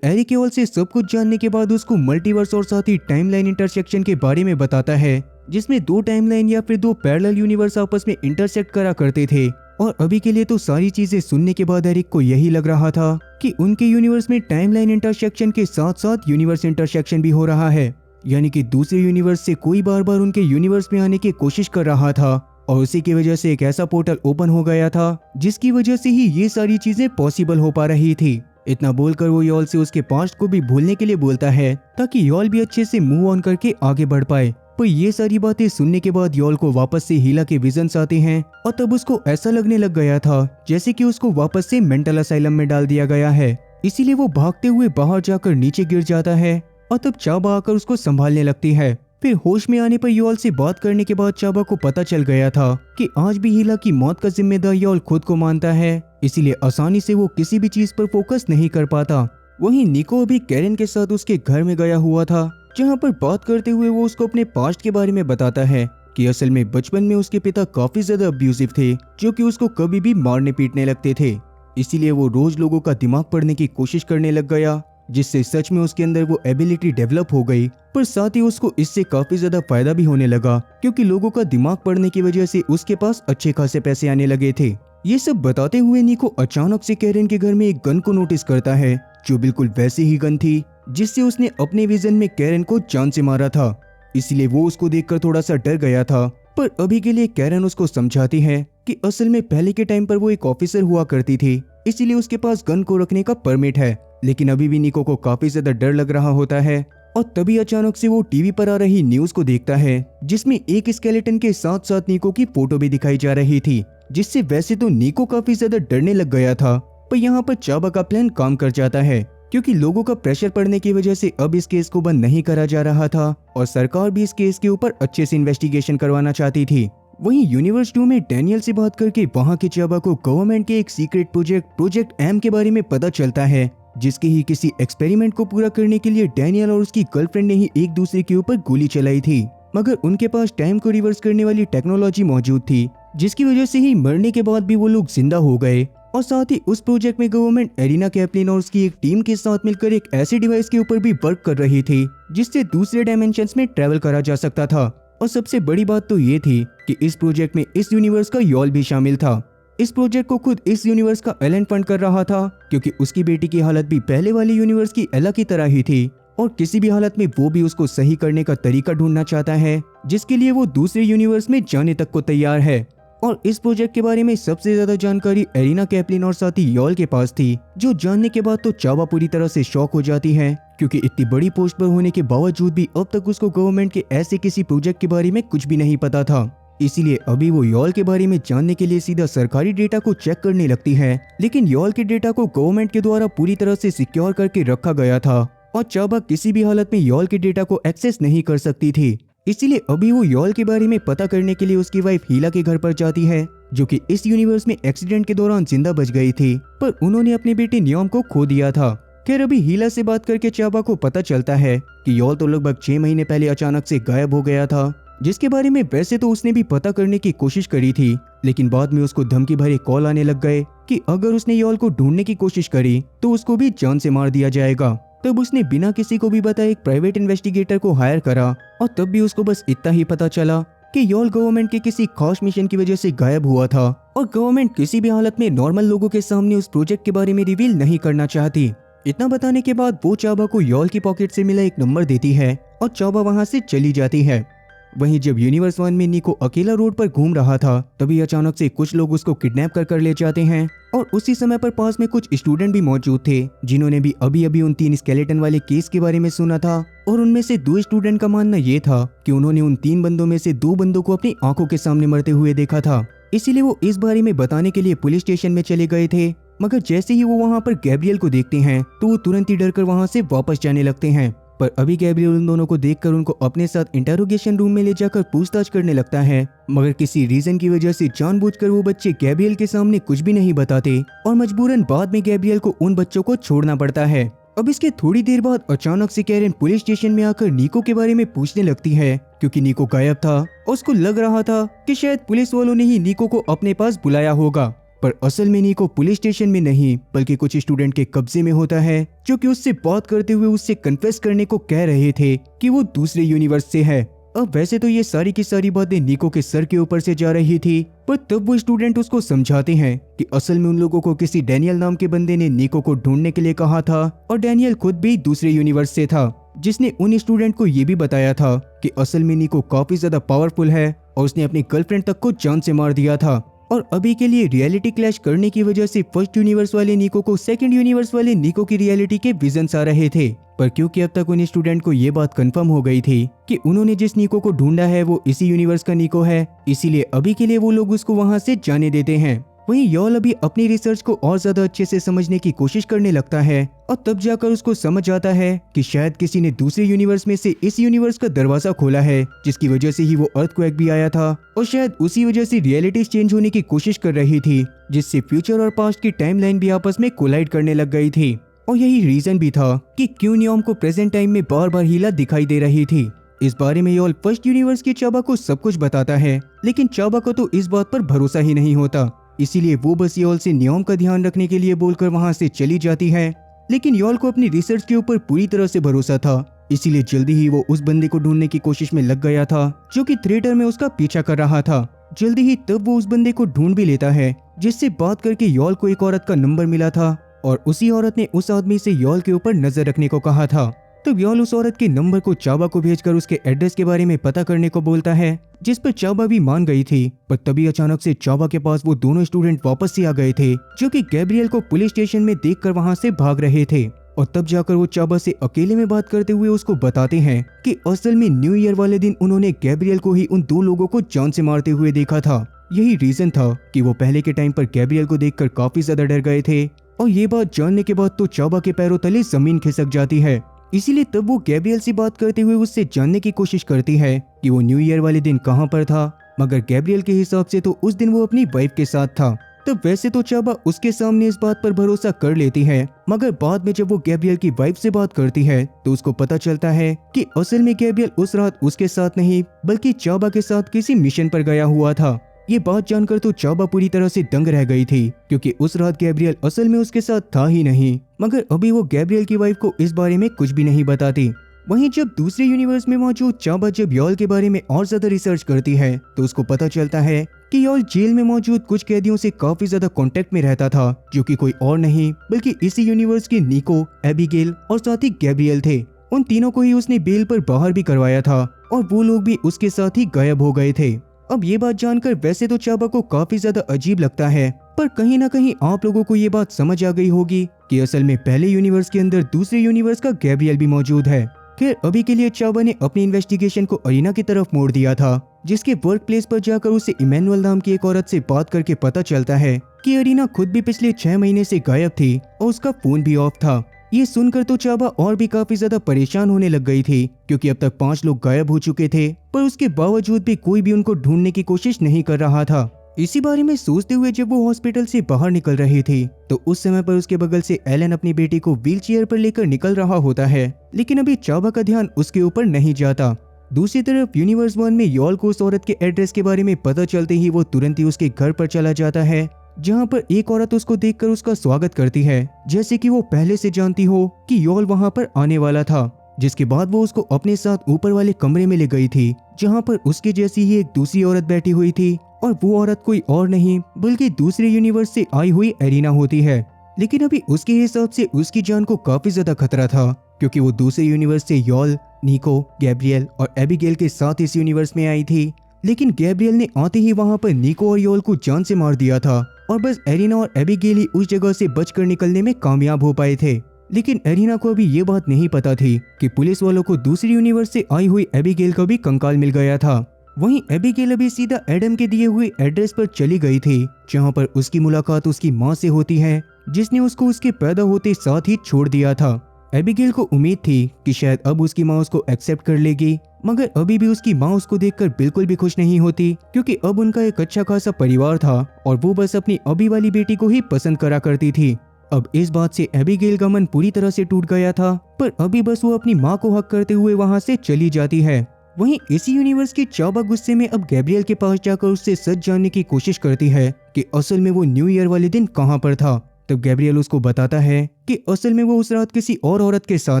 एरिक योल से सब कुछ जानने के बाद उसको मल्टीवर्स और साथ ही टाइमलाइन इंटरसेक्शन के बारे में बताता है, जिसमें 2 टाइमलाइन या फिर 2 पैरेलल यूनिवर्स आपस में इंटरसेक्ट करा करते थे। और अभी के लिए तो सारी चीजें सुनने के बाद एरिक को यही लग रहा था कि उनके यूनिवर्स में टाइमलाइन इंटरसेक्शन के साथ साथ यूनिवर्स इंटरसेक्शन भी हो रहा है, यानी कि दूसरे यूनिवर्स से कोई बार बार उनके यूनिवर्स में आने की कोशिश कर रहा था, और उसी की वजह से एक ऐसा पोर्टल ओपन हो गया था जिसकी वजह से ही ये सारी चीजें पॉसिबल हो पा रही थी। इतना बोलकर वो योल से उसके पास्ट को भी भूलने के लिए बोलता है, ताकि योल भी अच्छे से मूव ऑन करके आगे बढ़ पाए। पर ये सारी बातें सुनने के बाद योल को वापस से हीला के विजन्स आते हैं, और तब उसको ऐसा लगने लग गया था जैसे कि उसको वापस से मेंटल असाइलम में डाल दिया गया है। इसीलिए वो भागते हुए बाहर जाकर नीचे गिर जाता है, और तब चाबा आकर उसको संभालने लगती है। फिर होश में आने पर योल से बात करने के बाद चाबा को पता चल गया था कि आज भी हीला की मौत का जिम्मेदार योल खुद को मानता है, इसीलिए आसानी से वो किसी भी चीज पर फोकस नहीं कर पाता। वहीं निको अभी कैरन के साथ उसके घर में गया हुआ था, जहां पर बात करते हुए वो उसको अपने पास्ट के बारे में बताता है कि असल में बचपन में उसके पिता काफी ज्यादा अब्यूसिव थे, जो कि उसको कभी भी मारने पीटने लगते थे। इसीलिए वो रोज लोगों का दिमाग पढ़ने की कोशिश करने लग गया, जिससे सच में उसके अंदर वो एबिलिटी डेवलप हो गई। पर साथ ही उसको इससे काफी ज्यादा फायदा भी होने लगा, क्योंकि लोगों का दिमाग पढ़ने की वजह से उसके पास अच्छे खासे पैसे आने लगे थे। ये सब बताते हुए निको अचानक से कैरन के घर में एक गन को नोटिस करता है, जो बिल्कुल वैसी ही गन थी जिससे उसने अपने विजन में कैरन को जान से मारा था। इसलिए वो उसको देखकर थोड़ा सा डर गया था। पर अभी के लिए कैरन उसको समझाती है कि असल में पहले के टाइम पर वो एक ऑफिसर हुआ करती थी, इसीलिए उसके पास गन को रखने का परमिट है। लेकिन अभी भी निको को काफी ज्यादा डर लग रहा होता है, और तभी अचानक से वो टीवी पर आ रही न्यूज को देखता है, जिसमें एक स्केलेटन के साथ साथ निको की फोटो भी दिखाई जा रही थी, जिससे वैसे तो निको काफी ज्यादा डरने लग गया था। पर यहाँ पर चाबा का प्लान काम कर जाता है, क्योंकि लोगों का प्रेशर पड़ने की वजह से अब इस केस को बंद नहीं करा जा रहा था, और सरकार भी इस केस के ऊपर अच्छे से इन्वेस्टिगेशन करवाना चाहती थी। वहीं यूनिवर्स 2 में डैनियल से बात करके वहाँ के चाबा को गवर्नमेंट के एक सीक्रेट प्रोजेक्ट एम के बारे में पता चलता है, जिसके ही किसी एक्सपेरिमेंट को पूरा करने के लिए डैनियल और उसकी गर्लफ्रेंड ने ही एक दूसरे के ऊपर गोली चलाई थी, मगर उनके पास टाइम को रिवर्स करने वाली टेक्नोलॉजी मौजूद थी, जिसकी वजह से ही मरने के बाद भी वो लोग जिंदा हो गए। और साथ ही उस प्रोजेक्ट में गवर्नमेंट एरिना कैप्लिन और उसकी एक टीम के साथ मिलकर एक ऐसे डिवाइस के ऊपर भी वर्क कर रही थी, जिससे दूसरे डायमेंशंस में ट्रेवल करा जा सकता था। और सबसे बड़ी बात तो ये थी कि इस प्रोजेक्ट में इस यूनिवर्स का योल भी शामिल था। इस प्रोजेक्ट को खुद इस यूनिवर्स का एलन फंड कर रहा था, क्योंकि उसकी बेटी की हालत भी पहले वाली यूनिवर्स की एला की तरह ही थी, और किसी भी हालत में वो भी उसको सही करने का तरीका ढूंढना चाहता है, जिसके लिए वो दूसरे यूनिवर्स में जाने तक को तैयार है। और इस प्रोजेक्ट के बारे में सबसे ज्यादा जानकारी एरिना कैप्लिन और साथी योल के पास थी, जो जानने के बाद तो चावा पूरी तरह से शॉक हो जाती है, क्योंकि इतनी बड़ी पोस्ट पर होने के बावजूद भी अब तक उसको गवर्नमेंट के ऐसे किसी प्रोजेक्ट के बारे में कुछ भी नहीं पता था। इसीलिए अभी वो योल के बारे में जानने के लिए सीधा सरकारी डेटा को चेक करने लगती है, लेकिन योल के डेटा को गवर्नमेंट के द्वारा पूरी तरह से सिक्योर करके रखा गया था, और चाबा किसी भी हालत में योल के डेटा को एक्सेस नहीं कर सकती थी। इसीलिए अभी वो योल के बारे में पता करने के लिए उसकी वाइफ हीला के घर पर जाती है, जो कि इस यूनिवर्स में एक्सीडेंट के दौरान जिंदा बच गई थी, पर उन्होंने अपने बेटे नियम को खो दिया था। खैर अभी हीला से बात करके चाबा को पता चलता है कि योल तो लगभग 6 महीने पहले अचानक से गायब हो गया था, जिसके बारे में वैसे तो उसने भी पता करने की कोशिश करी थी, लेकिन बाद में उसको धमकी भरे कॉल आने लग गए कि अगर उसने योल को ढूंढने की कोशिश करी तो उसको भी जान से मार दिया जाएगा। तब उसने बिना किसी को भी बताए एक प्राइवेट इन्वेस्टिगेटर को हायर करा, और तब भी उसको बस इतना ही पता चला कि योल गवर्नमेंट के किसी खास मिशन की वजह से गायब हुआ था, और गवर्नमेंट किसी भी हालत में नॉर्मल लोगों के सामने उस प्रोजेक्ट के बारे में रिवील नहीं करना चाहती। इतना बताने के बाद वो चाबा को योल की पॉकेट से मिला एक नंबर देती है, और चाबा वहां से चली जाती है। वहीं जब यूनिवर्स 1 में निको अकेला रोड पर घूम रहा था, तभी अचानक से कुछ लोग उसको किडनैप कर ले जाते हैं, और उसी समय पर पास में कुछ स्टूडेंट भी मौजूद थे, जिन्होंने भी अभी अभी उन 3 स्केलेटन वाले केस के बारे में सुना था। और उनमें से 2 स्टूडेंट का मानना ये था कि उन्होंने उन 3 बंदों में से 2 बंदों को अपनी आंखों के सामने मरते हुए देखा था। इसीलिए वो इस बारे में बताने के लिए पुलिस स्टेशन में चले गए थे। मगर जैसे ही वो वहाँ पर गैब्रियल को देखते हैं तो वो तुरंत ही डरकर वहाँ से वापस जाने लगते हैं। पर अभी गैब्रियल उन दोनों को देखकर उनको अपने साथ इंटेरोगेशन रूम में ले जाकर पूछताछ करने लगता है। मगर किसी रीजन की वजह से जानबूझकर वो बच्चे गैब्रियल के सामने कुछ भी नहीं बताते और मजबूरन बाद में गैब्रियल को उन बच्चों को छोड़ना पड़ता है। अब इसके थोड़ी देर बाद अचानक से कैरन पुलिस स्टेशन में आकर निको के बारे में पूछने लगती है, क्योंकि निको गायब था और उसको लग रहा था कि शायद पुलिस वालों ने ही निको को अपने पास बुलाया होगा। पर असल में निको पुलिस स्टेशन में नहीं बल्कि कुछ स्टूडेंट के कब्जे में होता है, जो कि उससे बात करते हुए उससे कन्फेस करने को कह रहे थे कि वो दूसरे यूनिवर्स से है। अब वैसे तो ये सारी की सारी बातें निको के सर के ऊपर से जा रही थी, पर तब वो स्टूडेंट उसको समझाते हैं कि असल में उन लोगों को किसी डैनियल नाम के बंदे ने निको को ढूंढने के लिए कहा था और डैनियल खुद भी दूसरे यूनिवर्स से था, जिसने उन स्टूडेंट को ये भी बताया था कि असल में निको काफी ज्यादा पावरफुल है और उसने अपनी गर्लफ्रेंड तक को जान से मार दिया था। और अभी के लिए रियलिटी क्लैश करने की वजह से फर्स्ट यूनिवर्स वाले निको को सेकंड यूनिवर्स वाले निको की रियलिटी के विजन्स आ रहे थे। पर क्योंकि अब तक उन स्टूडेंट को ये बात कंफर्म हो गई थी कि उन्होंने जिस निको को ढूंढा है वो इसी यूनिवर्स का निको है, इसीलिए अभी के लिए वो लोग उसको वहां से जाने देते हैं। वहीं यॉल अभी अपनी रिसर्च को और ज्यादा अच्छे से समझने की कोशिश करने लगता है और तब जाकर उसको समझ आता है कि शायद किसी ने दूसरे यूनिवर्स में से इस यूनिवर्स का दरवाजा खोला है, जिसकी वजह से ही वो अर्थक्वेक भी आया था और शायद उसी वजह से रियलिटी चेंज होने की कोशिश कर रही थी, जिससे फ्यूचर और पास्ट की टाइमलाइन भी आपस में कोलाइड करने लग गई थी। और यही रीजन भी था कि क्यों नियोम को प्रेजेंट टाइम में बार बार हीला दिखाई दे रही थी। इस बारे में यॉल फर्स्ट यूनिवर्स की चाबा को सब कुछ बताता है, लेकिन चाबा को तो इस बात पर भरोसा ही नहीं होता, इसीलिए वो बस यॉल से नियोम का ध्यान रखने के लिए बोलकर वहां से चली जाती है। लेकिन यॉल को अपनी रिसर्च के ऊपर पूरी तरह से भरोसा था, इसीलिए जल्दी ही वो उस बंदे को ढूंढने की कोशिश में लग गया था जो कि थिएटर में उसका पीछा कर रहा था। जल्दी ही तब वो उस बंदे को ढूंढ भी लेता है, जिससे बात करके यॉल को एक औरत का नंबर मिला था और उसी औरत ने उस आदमी से यॉल के ऊपर नजर रखने को कहा था। तब यॉल उस औरत के नंबर को चाबा को भेजकर उसके एड्रेस के बारे में पता करने को बोलता है, जिस पर चाबा भी मान गई थी। पर तभी अचानक से चाबा के पास वो दोनों स्टूडेंट वापस से आ गए थे, जो कि गैब्रियल को पुलिस स्टेशन में देखकर वहां से भाग रहे थे। और तब जाकर वो चाबा से अकेले में बात करते हुए उसको बताते हैं कि असल में न्यू ईयर वाले दिन उन्होंने गैब्रियल को ही उन दो लोगों को जान से मारते हुए देखा था। यही रीजन था कि वो पहले के टाइम पर गैब्रियल को देखकर काफी ज्यादा डर गए थे और ये बात जानने के बाद तो चाबा के पैरों तले जमीन खिसक जाती है। इसीलिए तब वो गैब्रियल से बात करते हुए उससे जानने की कोशिश करती है कि वो न्यू ईयर वाले दिन कहाँ पर था, मगर गैब्रियल के हिसाब से तो उस दिन वो अपनी वाइफ के साथ था। तब वैसे तो चाबा उसके सामने इस बात पर भरोसा कर लेती है, मगर बाद में जब वो गैब्रियल की वाइफ से बात करती है तो उसको पता चलता है कि असल में गैब्रियल उस रात उसके साथ नहीं बल्कि चाबा के साथ किसी मिशन पर गया हुआ था। ये बात जानकर तो चाबा पूरी तरह से दंग रह गई थी, क्योंकि उस रात गैब्रियल असल में उसके साथ था ही नहीं, मगर अभी वो गैब्रियल की वाइफ को इस बारे में कुछ भी नहीं बताती। वहीं जब दूसरे यूनिवर्स में मौजूद चाबा जब यॉल के बारे में और ज्यादा रिसर्च करती है तो उसको पता चलता है कि यॉल जेल में मौजूद कुछ कैदियों से काफी ज्यादा कांटेक्ट में रहता था, जो कि कोई और नहीं बल्कि इसी यूनिवर्स के निको, एबिगेल और साथ ही गैब्रियल थे। उन तीनों को ही उसने बेल पर बाहर भी करवाया था और वो लोग भी उसके साथ ही गायब हो गए थे। अब ये बात जानकर वैसे तो चाबा को काफी ज्यादा अजीब लगता है, पर कहीं ना कहीं आप लोगों को ये बात समझ आ गई होगी कि असल में पहले यूनिवर्स के अंदर दूसरे यूनिवर्स का गैब्रियल भी मौजूद है। खैर अभी के लिए चाबा ने अपनी इन्वेस्टिगेशन को अरीना की तरफ मोड़ दिया था, जिसके वर्क प्लेस पर जाकर उसे इमैनुअल नाम की एक औरत से बात करके पता चलता है कि अरीना खुद भी पिछले 6 महीने से गायब थी और उसका फोन भी ऑफ था। ये सुनकर तो चाबा और भी काफी ज्यादा परेशान होने लग गई थी, क्योंकि अब तक 5 लोग गायब हो चुके थे, पर उसके बावजूद भी कोई भी उनको ढूंढने की कोशिश नहीं कर रहा था। इसी बारे में सोचते हुए जब वो हॉस्पिटल से बाहर निकल रही थी तो उस समय पर उसके बगल से एलन अपनी बेटी को व्हीलचेयर पर लेकर निकल रहा होता है, लेकिन अभी चाबा का ध्यान उसके ऊपर नहीं जाता। दूसरी तरफ यूनिवर्स 1 में यॉल को उस औरत के एड्रेस के बारे में पता चलते ही वो तुरंत ही उसके घर पर चला जाता है, जहाँ पर एक औरत उसको देखकर उसका स्वागत करती है, जैसे कि वो पहले से जानती हो कि यॉल वहाँ पर आने वाला था। जिसके बाद वो उसको अपने साथ ऊपर वाले कमरे में ले गई थी, जहाँ पर उसके जैसी ही एक दूसरी औरत बैठी हुई थी और वो औरत कोई और नहीं बल्कि दूसरे यूनिवर्स से आई हुई एरिना होती है। लेकिन अभी उसके हिसाब से उसकी जान को काफी ज्यादा खतरा था, क्योंकि वो दूसरे यूनिवर्स से यॉल, निको, गैब्रियल और एबिगेल के साथ इस यूनिवर्स में आई थी। लेकिन गैब्रियल ने आते ही वहाँ पर निको और यॉल को जान से मार दिया था और बस एरिना और एबिगेल ही उस जगह से बचकर निकलने में कामयाब हो पाए थे। लेकिन एरिना को अभी ये बात नहीं पता थी कि पुलिस वालों को दूसरी यूनिवर्स से आई हुई एबिगेल का भी कंकाल मिल गया था। वहीं एबिगेल अभी सीधा एडम के दिए हुए एड्रेस पर चली गई थी, जहां पर उसकी मुलाकात उसकी माँ से होती है, जिसने उसको उसके पैदा होते साथ ही छोड़ दिया था। एबिगेल को उम्मीद थी कि शायद अब उसकी माँ उसको एक्सेप्ट कर लेगी, मगर अभी भी उसकी माँ उसको देखकर बिल्कुल भी खुश नहीं होती, क्योंकि अब उनका एक अच्छा खासा परिवार था और वो बस अपनी अभी वाली बेटी को ही पसंद करा करती थी। अब इस बात से एबिगेल का मन पूरी तरह से टूट गया था, पर अभी बस वो अपनी माँ को हक करते हुए वहाँ से चली जाती है। वहीं इसी यूनिवर्स की चाबा गुस्से में अब गैब्रियल के पास जाकर उससे सच जानने की कोशिश करती है कि असल में वो न्यू ईयर वाले दिन कहाँ पर था। तब गैब्रियल उसको बताता है कि असल में वो उस रात किसी और औरत के साथ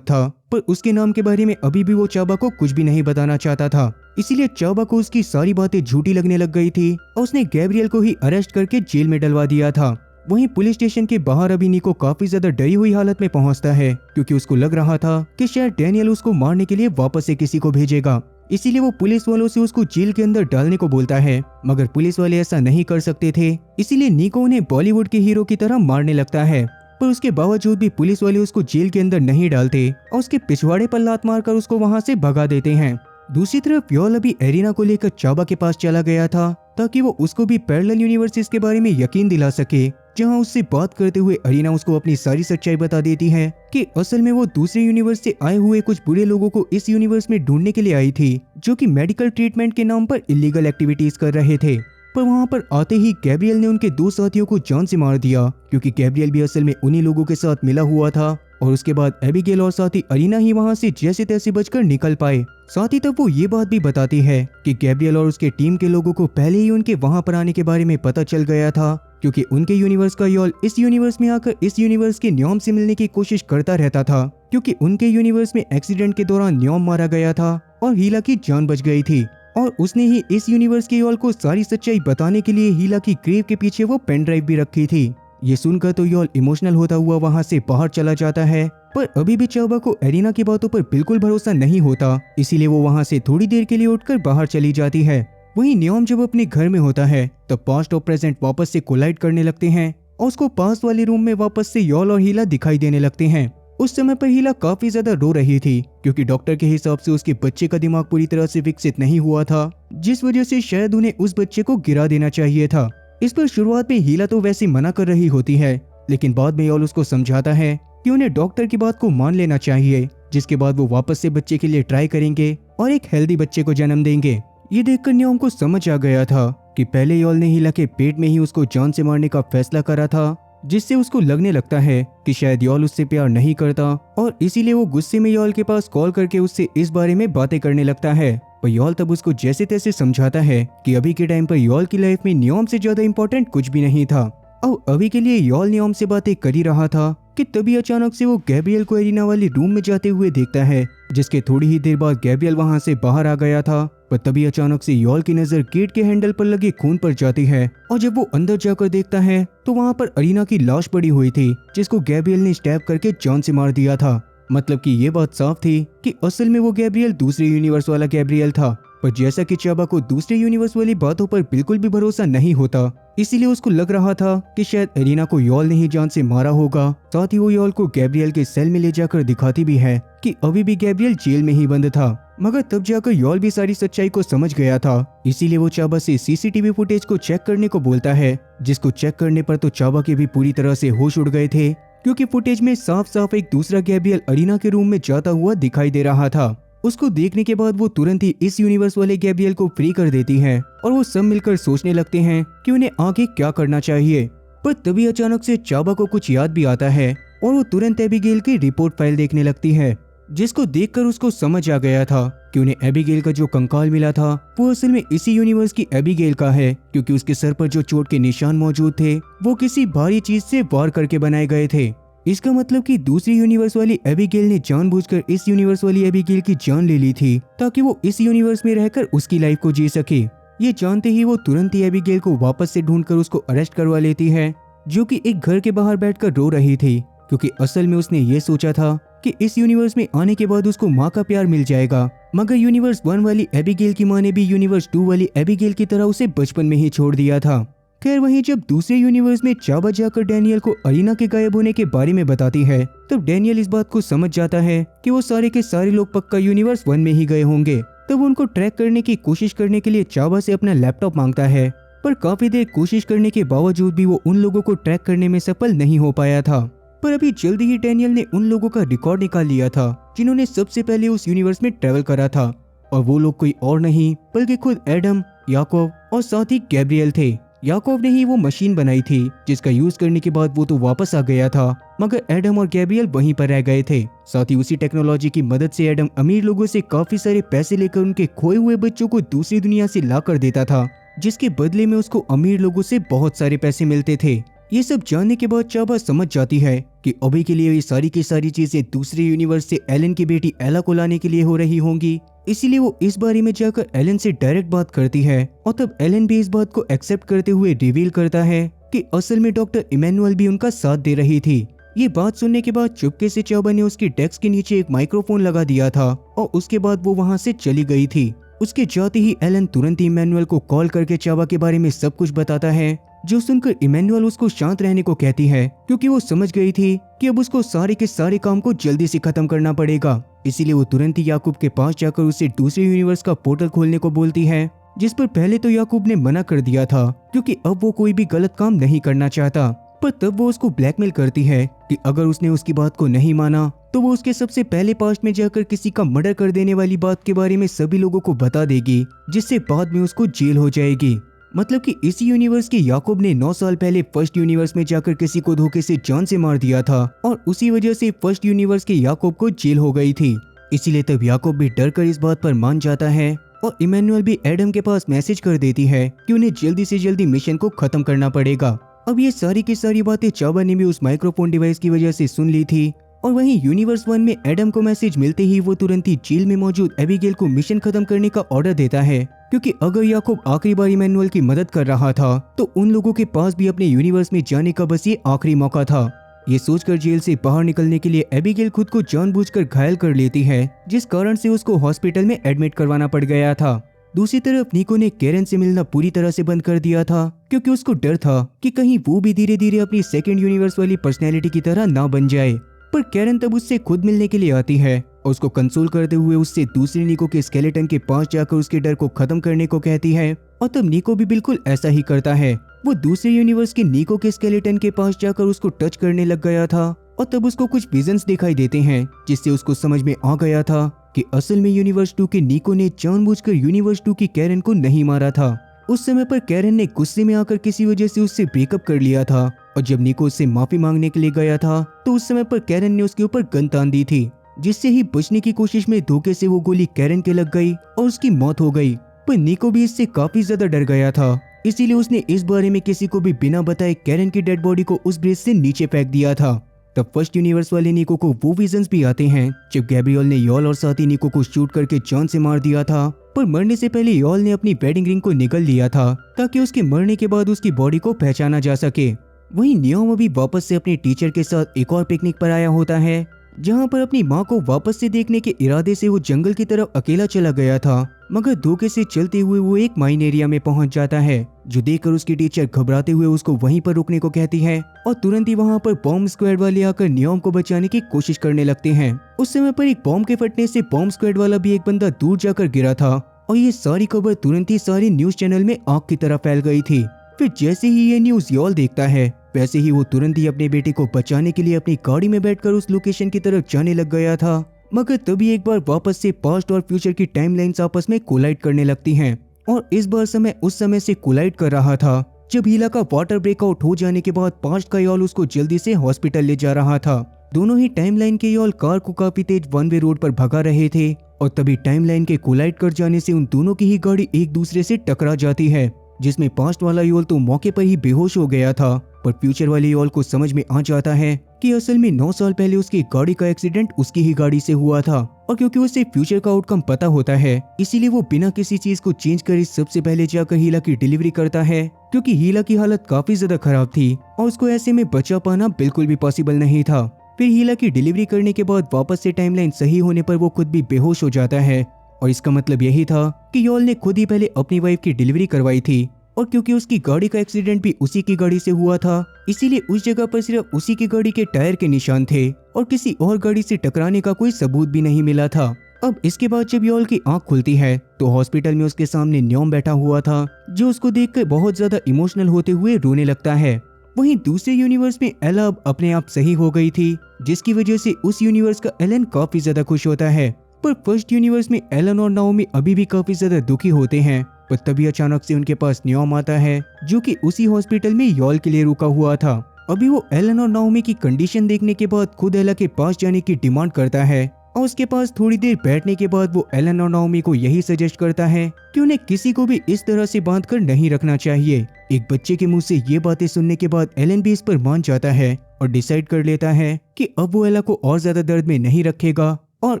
था, पर उसके नाम के बारे में अभी भी वो चाबा को कुछ भी नहीं बताना चाहता था। इसीलिए चाबा को उसकी सारी बातें झूठी लगने लग गई थी और उसने गैब्रियल को ही अरेस्ट करके जेल में डलवा दिया था। वहीं पुलिस स्टेशन के बाहर अभी निको काफी ज्यादा डरी हुई हालत में पहुंचता है, क्योंकि उसको लग रहा था कि शायद डैनियल उसको मारने के लिए वापस से किसी को भेजेगा। इसीलिए वो पुलिस वालों से उसको जेल के अंदर डालने को बोलता है, मगर पुलिस वाले ऐसा नहीं कर सकते थे। इसीलिए निको उन्हें बॉलीवुड के हीरो की तरह मारने लगता है, पर उसके बावजूद भी पुलिस वाले उसको जेल के अंदर नहीं डालते और उसके पिछवाड़े पर लात मारकर उसको वहां से भगा देते हैं। दूसरी तरफ योल अभी एरिना को लेकर चाबा के पास चला गया था, ताकि वो उसको भी पैरेलल यूनिवर्सेस के बारे में यकीन दिला सके, जहां उससे बात करते हुए अरीना उसको अपनी सारी सच्चाई बता देती है कि असल में वो दूसरे यूनिवर्स से आए हुए कुछ बुरे लोगों को इस यूनिवर्स में ढूंढने के लिए आई थी, जो कि मेडिकल ट्रीटमेंट के नाम पर इलीगल एक्टिविटीज कर रहे थे। पर वहां पर आते ही गैब्रियल ने उनके दो साथियों को जान से मार दिया, क्योंकि गैब्रियल भी असल में उन्हीं लोगों के साथ मिला हुआ था। और उसके बाद एबिगेल और साथी अरीना ही वहां से जैसे तैसे बचकर निकल पाए। साथ ही तब वो ये बात भी बताती है कि गैब्रियल और उसके टीम के लोगों को पहले ही उनके वहां पर आने के बारे में पता चल गया था, क्योंकि उनके यूनिवर्स का योल इस यूनिवर्स में आकर इस यूनिवर्स के न्योम से मिलने की कोशिश करता रहता था, क्योंकि उनके यूनिवर्स में एक्सीडेंट के दौरान न्योम मारा गया था और हीला की जान बच गई थी। और उसने ही इस यूनिवर्स के योल को सारी सच्चाई बताने के लिए हीला की ग्रेव के पीछे वो पेन ड्राइव भी रखी थी। ये सुनकर तो योल इमोशनल होता हुआ वहां से बाहर चला जाता है, पर अभी भी चाबा को एरिना की बातों पर बिल्कुल भरोसा नहीं होता, इसीलिए वो वहां से थोड़ी देर के लिए उठकर बाहर चली जाती है। वहीं न्योम जब अपने घर में होता है तब पास्ट और प्रेजेंट वापस से कोलाइड करने लगते हैं और उसको पास वाले रूम में वापस से योल और हीला दिखाई देने लगते हैं। उस समय पर हीला काफी ज्यादा रो रही थी, क्योंकि डॉक्टर के हिसाब से उसके बच्चे का दिमाग पूरी तरह से विकसित नहीं हुआ था, जिस वजह से शायद उन्हें उस बच्चे को गिरा देना चाहिए था। इस पर शुरुआत में हीला तो वैसे मना कर रही होती है, लेकिन बाद में योल उसको समझाता है कि उन्हें डॉक्टर की बात को मान लेना चाहिए, जिसके बाद वो वापस से बच्चे के लिए ट्राई करेंगे और एक हेल्दी बच्चे को जन्म देंगे। ये देखकर न्योम को समझ आ गया था कि पहले योल ने हीला के पेट में ही उसको जान से मारने का फैसला करा था, जिससे उसको लगने लगता है कि शायद योल उससे प्यार नहीं करता और इसीलिए वो गुस्से में योल के पास कॉल करके उससे इस बारे में बातें करने लगता है। पर योल तब उसको जैसे तैसे समझाता है कि अभी के टाइम पर योल की लाइफ में न्योम से ज्यादा इम्पोर्टेंट कुछ भी नहीं था और अभी के लिए योल न्योम से बातें कर ही रहा था कि तभी अचानक से वो गैब्रियल को एरिना वाली रूम में जाते हुए देखता है, जिसके थोड़ी ही देर बाद गैब्रियल वहां से बाहर आ गया था। पर तभी अचानक से योल की नजर गेट के हैंडल पर लगे खून पर जाती है और जब वो अंदर जाकर देखता है तो वहां पर अरीना की लाश पड़ी हुई थी, जिसको गैब्रियल ने स्टैब करके जान से मार दिया था। मतलब कि ये बात साफ थी कि असल में वो गैब्रियल दूसरे यूनिवर्स वाला गैब्रियल था। पर जैसा कि चाबा को दूसरे यूनिवर्स वाली बातों पर बिल्कुल भी भरोसा नहीं होता, इसीलिए उसको लग रहा था कि शायद एरिना को योल ने ही जान से मारा होगा। साथ ही वो योल को गैब्रियल के सेल में ले जाकर दिखाती भी है कि अभी भी गैब्रियल जेल में ही बंद था। मगर तब जाकर योल भी सारी सच्चाई को समझ गया था, इसीलिए वो चाबा से सीसीटीवी फुटेज को चेक करने को बोलता है, जिसको चेक करने पर तो चाबा के भी पूरी तरह से होश उड़ गए थे, क्योंकि फुटेज में साफ साफ एक दूसरा गैब्रियल अरीना के रूम में जाता हुआ दिखाई दे रहा था। उसको देखने के बाद वो तुरंत ही इस यूनिवर्स वाले गैब्रियल को फ्री कर देती है और वो सब मिलकर सोचने लगते हैं कि उन्हें आगे क्या करना चाहिए। पर तभी अचानक से चाबा को कुछ याद भी आता है और वो तुरंत एबिगेल की रिपोर्ट फाइल देखने लगती है, जिसको देखकर उसको समझ आ गया था कि उन्हें एबिगेल का जो कंकाल मिला था वो असल में इसी यूनिवर्स की एबिगेल का है, क्योंकि उसके सर पर जो चोट के निशान मौजूद थे वो किसी भारी चीज से वार करके बनाए गए थे। इसका मतलब कि दूसरी यूनिवर्स वाली एबिगेल ने जानबूझकर इस यूनिवर्स वाली एबिगेल की जान ले ली थी, ताकि वो इस यूनिवर्स में रहकर उसकी लाइफ को जी सके। ये जानते ही वो तुरंत ही एबिगेल को वापस से ढूंढकर उसको अरेस्ट करवा लेती है, जो कि एक घर के बाहर बैठकर रो रही थी, क्योंकि असल में उसने ये सोचा था कि इस यूनिवर्स में आने के बाद उसको माँ का प्यार मिल जाएगा। मगर यूनिवर्स 1 वाली एबिगेल की माँ ने भी यूनिवर्स 2 वाली एबिगेल की तरह उसे बचपन में ही छोड़ दिया था। खैर वहीं जब दूसरे यूनिवर्स में चाबा जाकर डैनियल को अरीना के गायब होने के बारे में बताती है, तब डैनियल इस बात को समझ जाता है कि वो सारे के सारे लोग पक्का यूनिवर्स 1 में ही गए होंगे, तब वो उनको ट्रैक करने की कोशिश करने के लिए चाबा से अपना लैपटॉप मांगता है, पर काफी देर कोशिश करने के बावजूद भी वो उन लोगों को ट्रैक करने में सफल नहीं हो पाया था। पर अभी जल्दी ही डैनियल ने उन लोगों का रिकॉर्ड निकाल लिया था जिन्होंने सबसे पहले उस यूनिवर्स में ट्रेवल करा था, और वो लोग कोई और नहीं बल्कि खुद एडम, याकूब और साथ ही गैब्रियल थे। याकूब ने ही वो मशीन बनाई थी जिसका यूज करने के बाद वो तो वापस आ गया था, मगर एडम और गैब्रियल वहीं पर रह गए थे। साथ ही उसी टेक्नोलॉजी की मदद से एडम अमीर लोगों से काफी सारे पैसे लेकर उनके खोए हुए बच्चों को दूसरी दुनिया से ला कर देता था, जिसके बदले में उसको अमीर लोगों से बहुत सारे पैसे मिलते थे। ये सब जानने के बाद चाबा समझ जाती है कि अभी के लिए ये सारी की सारी चीजें दूसरे यूनिवर्स से एलन की बेटी एला को लाने के लिए हो रही होंगी, इसीलिए वो इस बारे में जाकर एलन से डायरेक्ट बात करती है। और तब एलन भी इस बात को एक्सेप्ट करते हुए रिवील करता है कि असल में डॉक्टर इमैनुअल भी उनका साथ दे रही थी। ये बात सुनने के बाद चुपके से चाबा ने उसकी डेस्क के नीचे एक माइक्रोफोन लगा दिया था और उसके बाद वो वहाँ से चली गई थी। उसके जाते ही एलन तुरंत ही इमैनुअल को कॉल करके चाबा के बारे में सब कुछ बताता है, जो सुनकर इमैनुअल उसको शांत रहने को कहती है, क्योंकि वो समझ गई थी कि अब उसको सारे के सारे काम को जल्दी से खत्म करना पड़ेगा। इसीलिए वो तुरंत ही याकूब के पास जाकर उसे दूसरे यूनिवर्स का पोर्टल खोलने को बोलती है, जिस पर पहले तो याकूब ने मना कर दिया था क्योंकि अब वो कोई भी गलत काम नहीं करना चाहता। पर तब वो उसको ब्लैकमेल करती है कि अगर उसने उसकी बात को नहीं माना तो वो उसके सबसे पहले पास्ट में जाकर किसी का मर्डर कर देने वाली बात के बारे में सभी लोगों को बता देगी, जिससे बाद में उसको जेल हो जाएगी। मतलब कि इसी यूनिवर्स के याकूब ने 9 साल पहले फर्स्ट यूनिवर्स में जाकर किसी को धोखे से जान से मार दिया था और उसी वजह से फर्स्ट यूनिवर्स के याकूब को जेल हो गई थी। इसीलिए तब याकूब भी डर कर इस बात पर मान जाता है और इमैनुअल भी एडम के पास मैसेज कर देती है कि उन्हें जल्दी से जल्दी मिशन को खत्म करना पड़ेगा। अब ये सारी की सारी बातें चाबा ने भी उस माइक्रोफोन डिवाइस की वजह से सुन ली थी, और वहीं यूनिवर्स 1 में एडम को मैसेज मिलते ही वो तुरंत ही जेल में मौजूद एबिगेल को मिशन खत्म करने का ऑर्डर देता है, क्योंकि अगर याकूब आखिरी बार इमैनुअल की मदद कर रहा था तो उन लोगों के पास भी अपने यूनिवर्स में जाने का बस ये आखिरी मौका था। ये सोचकर जेल से बाहर निकलने के लिए एबिगेल खुद को जानबूझकर घायल कर लेती है, जिस कारण से उसको हॉस्पिटल में एडमिट करवाना पड़ गया था। दूसरी तरफ निको ने कैरन से मिलना पूरी तरह से बंद कर दिया था, क्योंकि उसको डर था कि कहीं वो भी धीरे धीरे अपनी सेकंड यूनिवर्स वाली पर्सनैलिटी की तरह ना बन जाए। पर कैरन तब उससे खुद मिलने के लिए आती है और उसको कंसोल करते हुए उससे दूसरे निको के स्केलेटन के पास जाकर उसके डर को खत्म करने को कहती है, और तब निको भी बिल्कुल ऐसा ही करता है। वो दूसरे यूनिवर्स के निको के स्केलेटन के पास जाकर उसको टच करने लग गया था, और तब उसको कुछ विजन्स दिखाई देते हैं, जिससे उसको समझ में आ गया था कि असल में यूनिवर्स 2 के निको ने जानबूझकर यूनिवर्स 2 की कैरन को नहीं मारा था। उस समय पर कैरन ने गुस्से में आकर किसी वजह से उससे ब्रेकअप कर लिया था, और जब निको उससे माफी मांगने के लिए गया था तो उस समय पर कैरन ने उसके ऊपर गन तान दी थी, जिससे ही बचने की कोशिश में धोखे से वो गोली कैरन के लग गई और उसकी मौत हो गई। पर निको भी इससे काफी ज्यादा डर गया था, इसीलिए उसने इस बारे में किसी को भी बिना बताए कैरन की डेड बॉडी को उस ब्रिज से नीचे फेंक दिया था। तब फर्स्ट यूनिवर्स वाले निको को वो विजन्स भी आते हैं जब गैब्रियल ने यॉल और साथी निको को शूट करके जान से मार दिया था, पर मरने से पहले यॉल ने अपनी वेडिंग रिंग को निगल लिया था ताकि उसके मरने के बाद उसकी बॉडी को पहचाना जा सके। वहीं नियोम अभी वापस से अपने टीचर के साथ एक और पिकनिक पर आया होता है, जहां पर अपनी माँ को वापस से देखने के इरादे से वो जंगल की तरफ अकेला चला गया था, मगर धोखे से चलते हुए वो एक माइन एरिया में पहुंच जाता है, जो देखकर उसकी टीचर घबराते हुए उसको वहीं पर रुकने को कहती है, और तुरंत ही वहां पर बॉम्ब स्क्वाड वाले आकर नियोम को बचाने की कोशिश करने लगते हैं। उस समय पर एक बॉम्ब के फटने से बॉम्ब स्क्वाड वाला भी एक बंदा दूर जाकर गिरा था, और ये सारी खबर तुरंत ही सारे न्यूज चैनल में आग की तरह फैल गई थी। फिर जैसे ही ये न्यूज यॉल देखता है, वैसे ही वो तुरंत ही अपने बेटे को बचाने के लिए अपनी गाड़ी में बैठकर उस लोकेशन की तरफ जाने लग गया था, मगर तभी एक बार वापस से पास्ट और फ्यूचर की टाइमलाइंस आपस में कोलाइड करने लगती हैं, और इस बार समय उस समय से कोलाइड कर रहा था जब हीला का वाटर ब्रेकआउट हो जाने के बाद पास्ट का यॉल उसको जल्दी से हॉस्पिटल ले जा रहा था। दोनों ही टाइमलाइन के यॉल कार को काफी तेज वन वे रोड पर भगा रहे थे, और तभी टाइमलाइन के कोलाइड कर जाने से उन दोनों की ही गाड़ी एक दूसरे से टकरा जाती है, जिसमें पास्ट वाला योल तो मौके पर ही बेहोश हो गया था, पर फ्यूचर वाले योल को समझ में आ जाता है कि असल में 9 साल पहले उसकी गाड़ी का एक्सीडेंट उसकी ही गाड़ी से हुआ था, और क्योंकि उसे फ्यूचर का आउटकम पता होता है, इसीलिए वो बिना किसी चीज को चेंज करे सबसे पहले जाकर हीला की डिलीवरी करता है, क्योंकि हीला की हालत काफी ज्यादा खराब थी और उसको ऐसे में बचा पाना बिल्कुल भी पॉसिबल नहीं था। फिर हीला की डिलीवरी करने के बाद वापस से टाइमलाइन सही होने पर वो खुद भी बेहोश हो जाता है, और इसका मतलब यही था कि योल ने खुद ही पहले अपनी वाइफ की डिलीवरी करवाई थी, और क्योंकि उसकी गाड़ी का एक्सीडेंट भी उसी की गाड़ी से हुआ था, इसीलिए उस जगह पर सिर्फ उसी की गाड़ी के टायर के निशान थे और किसी और गाड़ी से टकराने का कोई सबूत भी नहीं मिला था। अब इसके बाद जब यॉल की आंख खुलती है तो हॉस्पिटल में उसके सामने न्योम बैठा हुआ था, जो उसको देखकर बहुत ज्यादा इमोशनल होते हुए रोने लगता है। वहीं दूसरे यूनिवर्स में एला अब अपने आप सही हो गई थी, जिसकी वजह से उस यूनिवर्स का एलन काफी ज्यादा खुश होता है। पर फर्स्ट यूनिवर्स में एलन और नाओमी अभी भी काफी ज्यादा दुखी होते हैं। पर तभी अचानक से उनके पास न्योम आता है, जो कि उसी हॉस्पिटल में यॉल के लिए रुका हुआ था। अभी वो एलन और नाओमी की कंडीशन देखने के बाद खुद एला के पास जाने की डिमांड करता है और उसके पास थोड़ी देर बैठने के बाद वो एलन और नाओमी को यही सजेस्ट करता है कि उन्हें किसी को भी इस तरह से बांध कर नहीं रखना चाहिए। एक बच्चे के मुंह से ये बातें सुनने के बाद एलन भी इस पर मान जाता है और डिसाइड कर लेता है कि अब वो एला को और ज्यादा दर्द में नहीं रखेगा और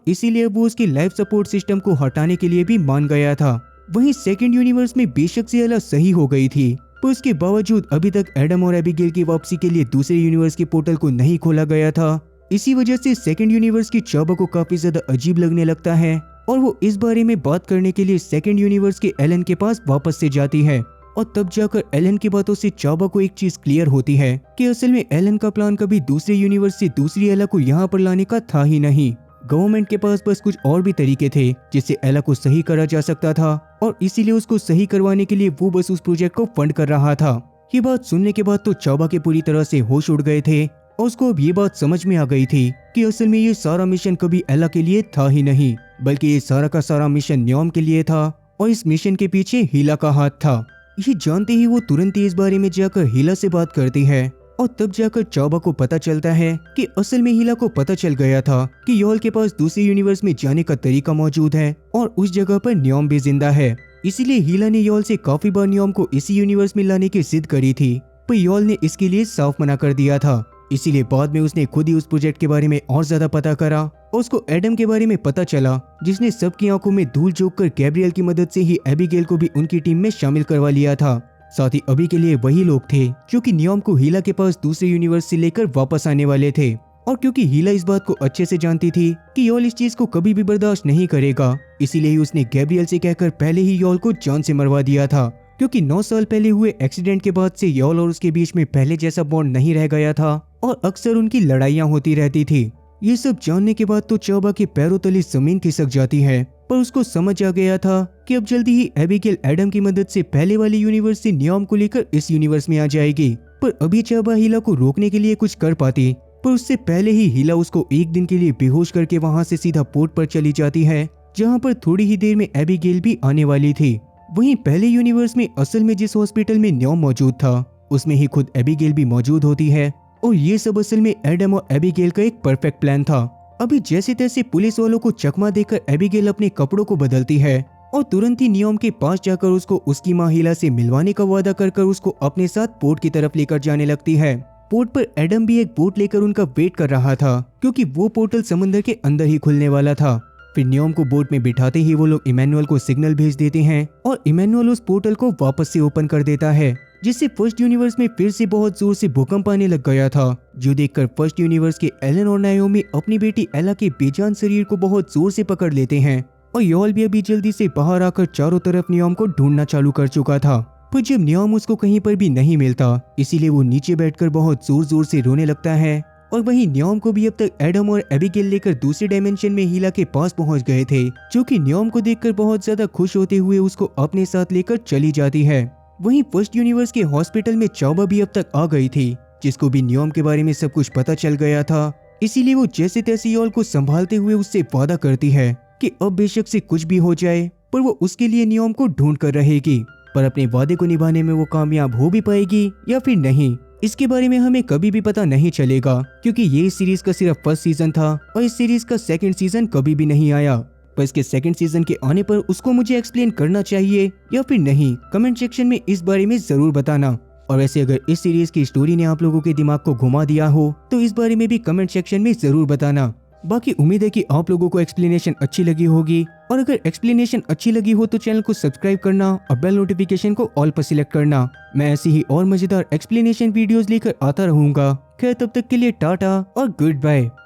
इसीलिए वो उसकी लाइफ सपोर्ट सिस्टम को हटाने के लिए भी मान गया था। वहीं सेकंड यूनिवर्स में बेशक से एला सही हो गई थी, पर उसके बावजूद अभी तक एडम और एबिगेल की वापसी के लिए दूसरे यूनिवर्स के पोर्टल को नहीं खोला गया था। इसी वजह से सेकंड यूनिवर्स की चाबा को काफी ज्यादा अजीब लगने लगता है और वो इस बारे में बात करने के लिए सेकंड यूनिवर्स के एलन के पास वापस से जाती है। और तब जाकर एलन की बातों से चाबा को एक चीज क्लियर होती है कि असल में एलन का प्लान कभी दूसरे यूनिवर्स से दूसरी एला को यहाँ पर लाने का था ही नहीं। गवर्नमेंट के पास बस कुछ और भी तरीके थे जिससे एला को सही करा जा सकता था और इसीलिए उसको सही करवाने के लिए वो बस उस प्रोजेक्ट को फंड कर रहा था। ये बात सुनने के बाद तो चाबा के पूरी तरह से होश उड़ गए थे और उसको अब ये बात समझ में आ गई थी कि असल में ये सारा मिशन कभी एला के लिए था ही नहीं, बल्कि ये सारा का सारा मिशन न्योम के लिए था और इस मिशन के पीछे हीला का हाथ था। ये जानते ही वो तुरंत ही इस बारे में जाकर हीला से बात करती है और तब जाकर चाबा को पता चलता है कि असल में हीला को पता चल गया था कि यॉल के पास दूसरे यूनिवर्स में जाने का तरीका मौजूद है और उस जगह पर न्योम भी जिंदा है। इसीलिए हीला ने यॉल से काफी बार न्योम को इसी यूनिवर्स में लाने की जिद करी थी, पर यॉल ने इसके लिए साफ मना कर दिया था। इसीलिए बाद में उसने खुद ही उस प्रोजेक्ट के बारे में और ज्यादा पता करा और उसको एडम के बारे में पता चला, जिसने सबकी आंखों में धूल झोंक कर गैब्रियल की मदद से ही एबिगेल को भी उनकी टीम में शामिल करवा लिया था। साथ ही अभी के लिए वही लोग थे जो कि न्योम को हीला के पास दूसरे यूनिवर्स से लेकर वापस आने वाले थे। और क्योंकि हीला इस बात को अच्छे से जानती थी कि यॉल इस चीज को कभी भी बर्दाश्त नहीं करेगा, इसीलिए ही उसने गैब्रियल से कहकर पहले ही यॉल को जान से मरवा दिया था। क्योंकि 9 साल पहले हुए एक्सीडेंट के बाद से यॉल और उसके बीच में पहले जैसा बॉन्ड नहीं रह गया था और अक्सर उनकी लड़ाइयाँ होती रहती थी। ये सब जानने के बाद तो चाबा के पैरों तले जमीन खिसक जाती है, पर उसको समझ आ गया था कि अब जल्दी ही एबिगेल एडम की मदद से पहले वाले यूनिवर्स से न्योम को लेकर इस यूनिवर्स में आ जाएगी। पर अभी चाबा हीला को रोकने के लिए कुछ कर पाती, पर उससे पहले ही हीला उसको एक दिन के लिए बेहोश करके वहां से सीधा पोर्ट पर चली जाती है, जहां पर थोड़ी ही देर में एबिगेल भी आने वाली थी। वहीं पहले यूनिवर्स में असल में जिस हॉस्पिटल में न्योम मौजूद था, उसमें ही खुद एबिगेल भी मौजूद होती है और ये सब असल में एडम और एबिगेल का एक परफेक्ट प्लान था। अभी जैसे तैसे पुलिस वालों को चकमा देकर एबिगेल अपने कपड़ों को बदलती है और तुरंत ही न्योम के पास जाकर उसको उसकी माँ हीला से मिलवाने का वादा कर उसको अपने साथ पोर्ट की तरफ लेकर जाने लगती है। पोर्ट पर एडम भी एक बोट लेकर उनका वेट कर रहा था, क्योंकि वो पोर्टल समंदर के अंदर ही खुलने वाला था। फिर न्योम को बोट में बिठाते ही वो लोग इमैनुअल को सिग्नल भेज देते हैं और इमैनुअल उस पोर्टल को वापस से ओपन कर देता है, जिससे फर्स्ट यूनिवर्स में फिर से बहुत जोर से भूकंप आने लग गया था, जो देखकर फर्स्ट यूनिवर्स के एलन और नाओमी अपनी बेटी एला के बेजान शरीर को बहुत जोर से पकड़ लेते हैं और यॉल भी अभी जल्दी से बाहर आकर चारों तरफ न्योम को ढूंढना चालू कर चुका था। पर जब न्योम उसको कहीं पर भी नहीं मिलता, इसीलिए वो नीचे बैठकर बहुत जोर जोर से रोने लगता है। और वहीं न्योम को भी अब तक एडम और एबिगेल लेकर दूसरे डायमेंशन में हीला के पास पहुंच गए थे, जो कि न्योम को देखकर बहुत ज्यादा खुश होते हुए उसको अपने साथ लेकर चली जाती है। वहीं फर्स्ट यूनिवर्स के हॉस्पिटल में चाबा भी अब तक आ गई थी, जिसको भी न्योम के बारे में सब कुछ पता चल गया था। इसीलिए वो जैसे तैसे यॉल को संभालते हुए उससे वादा करती है कि अब बेशक से कुछ भी हो जाए, पर वो उसके लिए न्योम को ढूंढ कर रहेगी। पर अपने वादे को निभाने में वो कामयाब हो भी पाएगी या फिर नहीं, इसके बारे में हमें कभी भी पता नहीं चलेगा, क्योंकि ये इस सीरीज का सिर्फ फर्स्ट सीजन था और इस सीरीज का सेकंड सीजन कभी भी नहीं आया। पर इसके सेकंड सीजन के आने पर उसको मुझे एक्सप्लेन करना चाहिए या फिर नहीं, कमेंट सेक्शन में इस बारे में जरूर बताना। और वैसे अगर इस सीरीज की स्टोरी ने आप लोगों के दिमाग को घुमा दिया हो तो इस बारे में भी कमेंट सेक्शन में जरूर बताना। बाकी उम्मीद है कि आप लोगों को एक्सप्लेनेशन अच्छी लगी होगी, और अगर एक्सप्लेनेशन अच्छी लगी हो तो चैनल को सब्सक्राइब करना और बेल नोटिफिकेशन को ऑल पर सिलेक्ट करना। मैं ऐसी ही और मजेदार एक्सप्लेनेशन वीडियोस लेकर आता रहूंगा। खैर तब तक के लिए टाटा और गुड बाय।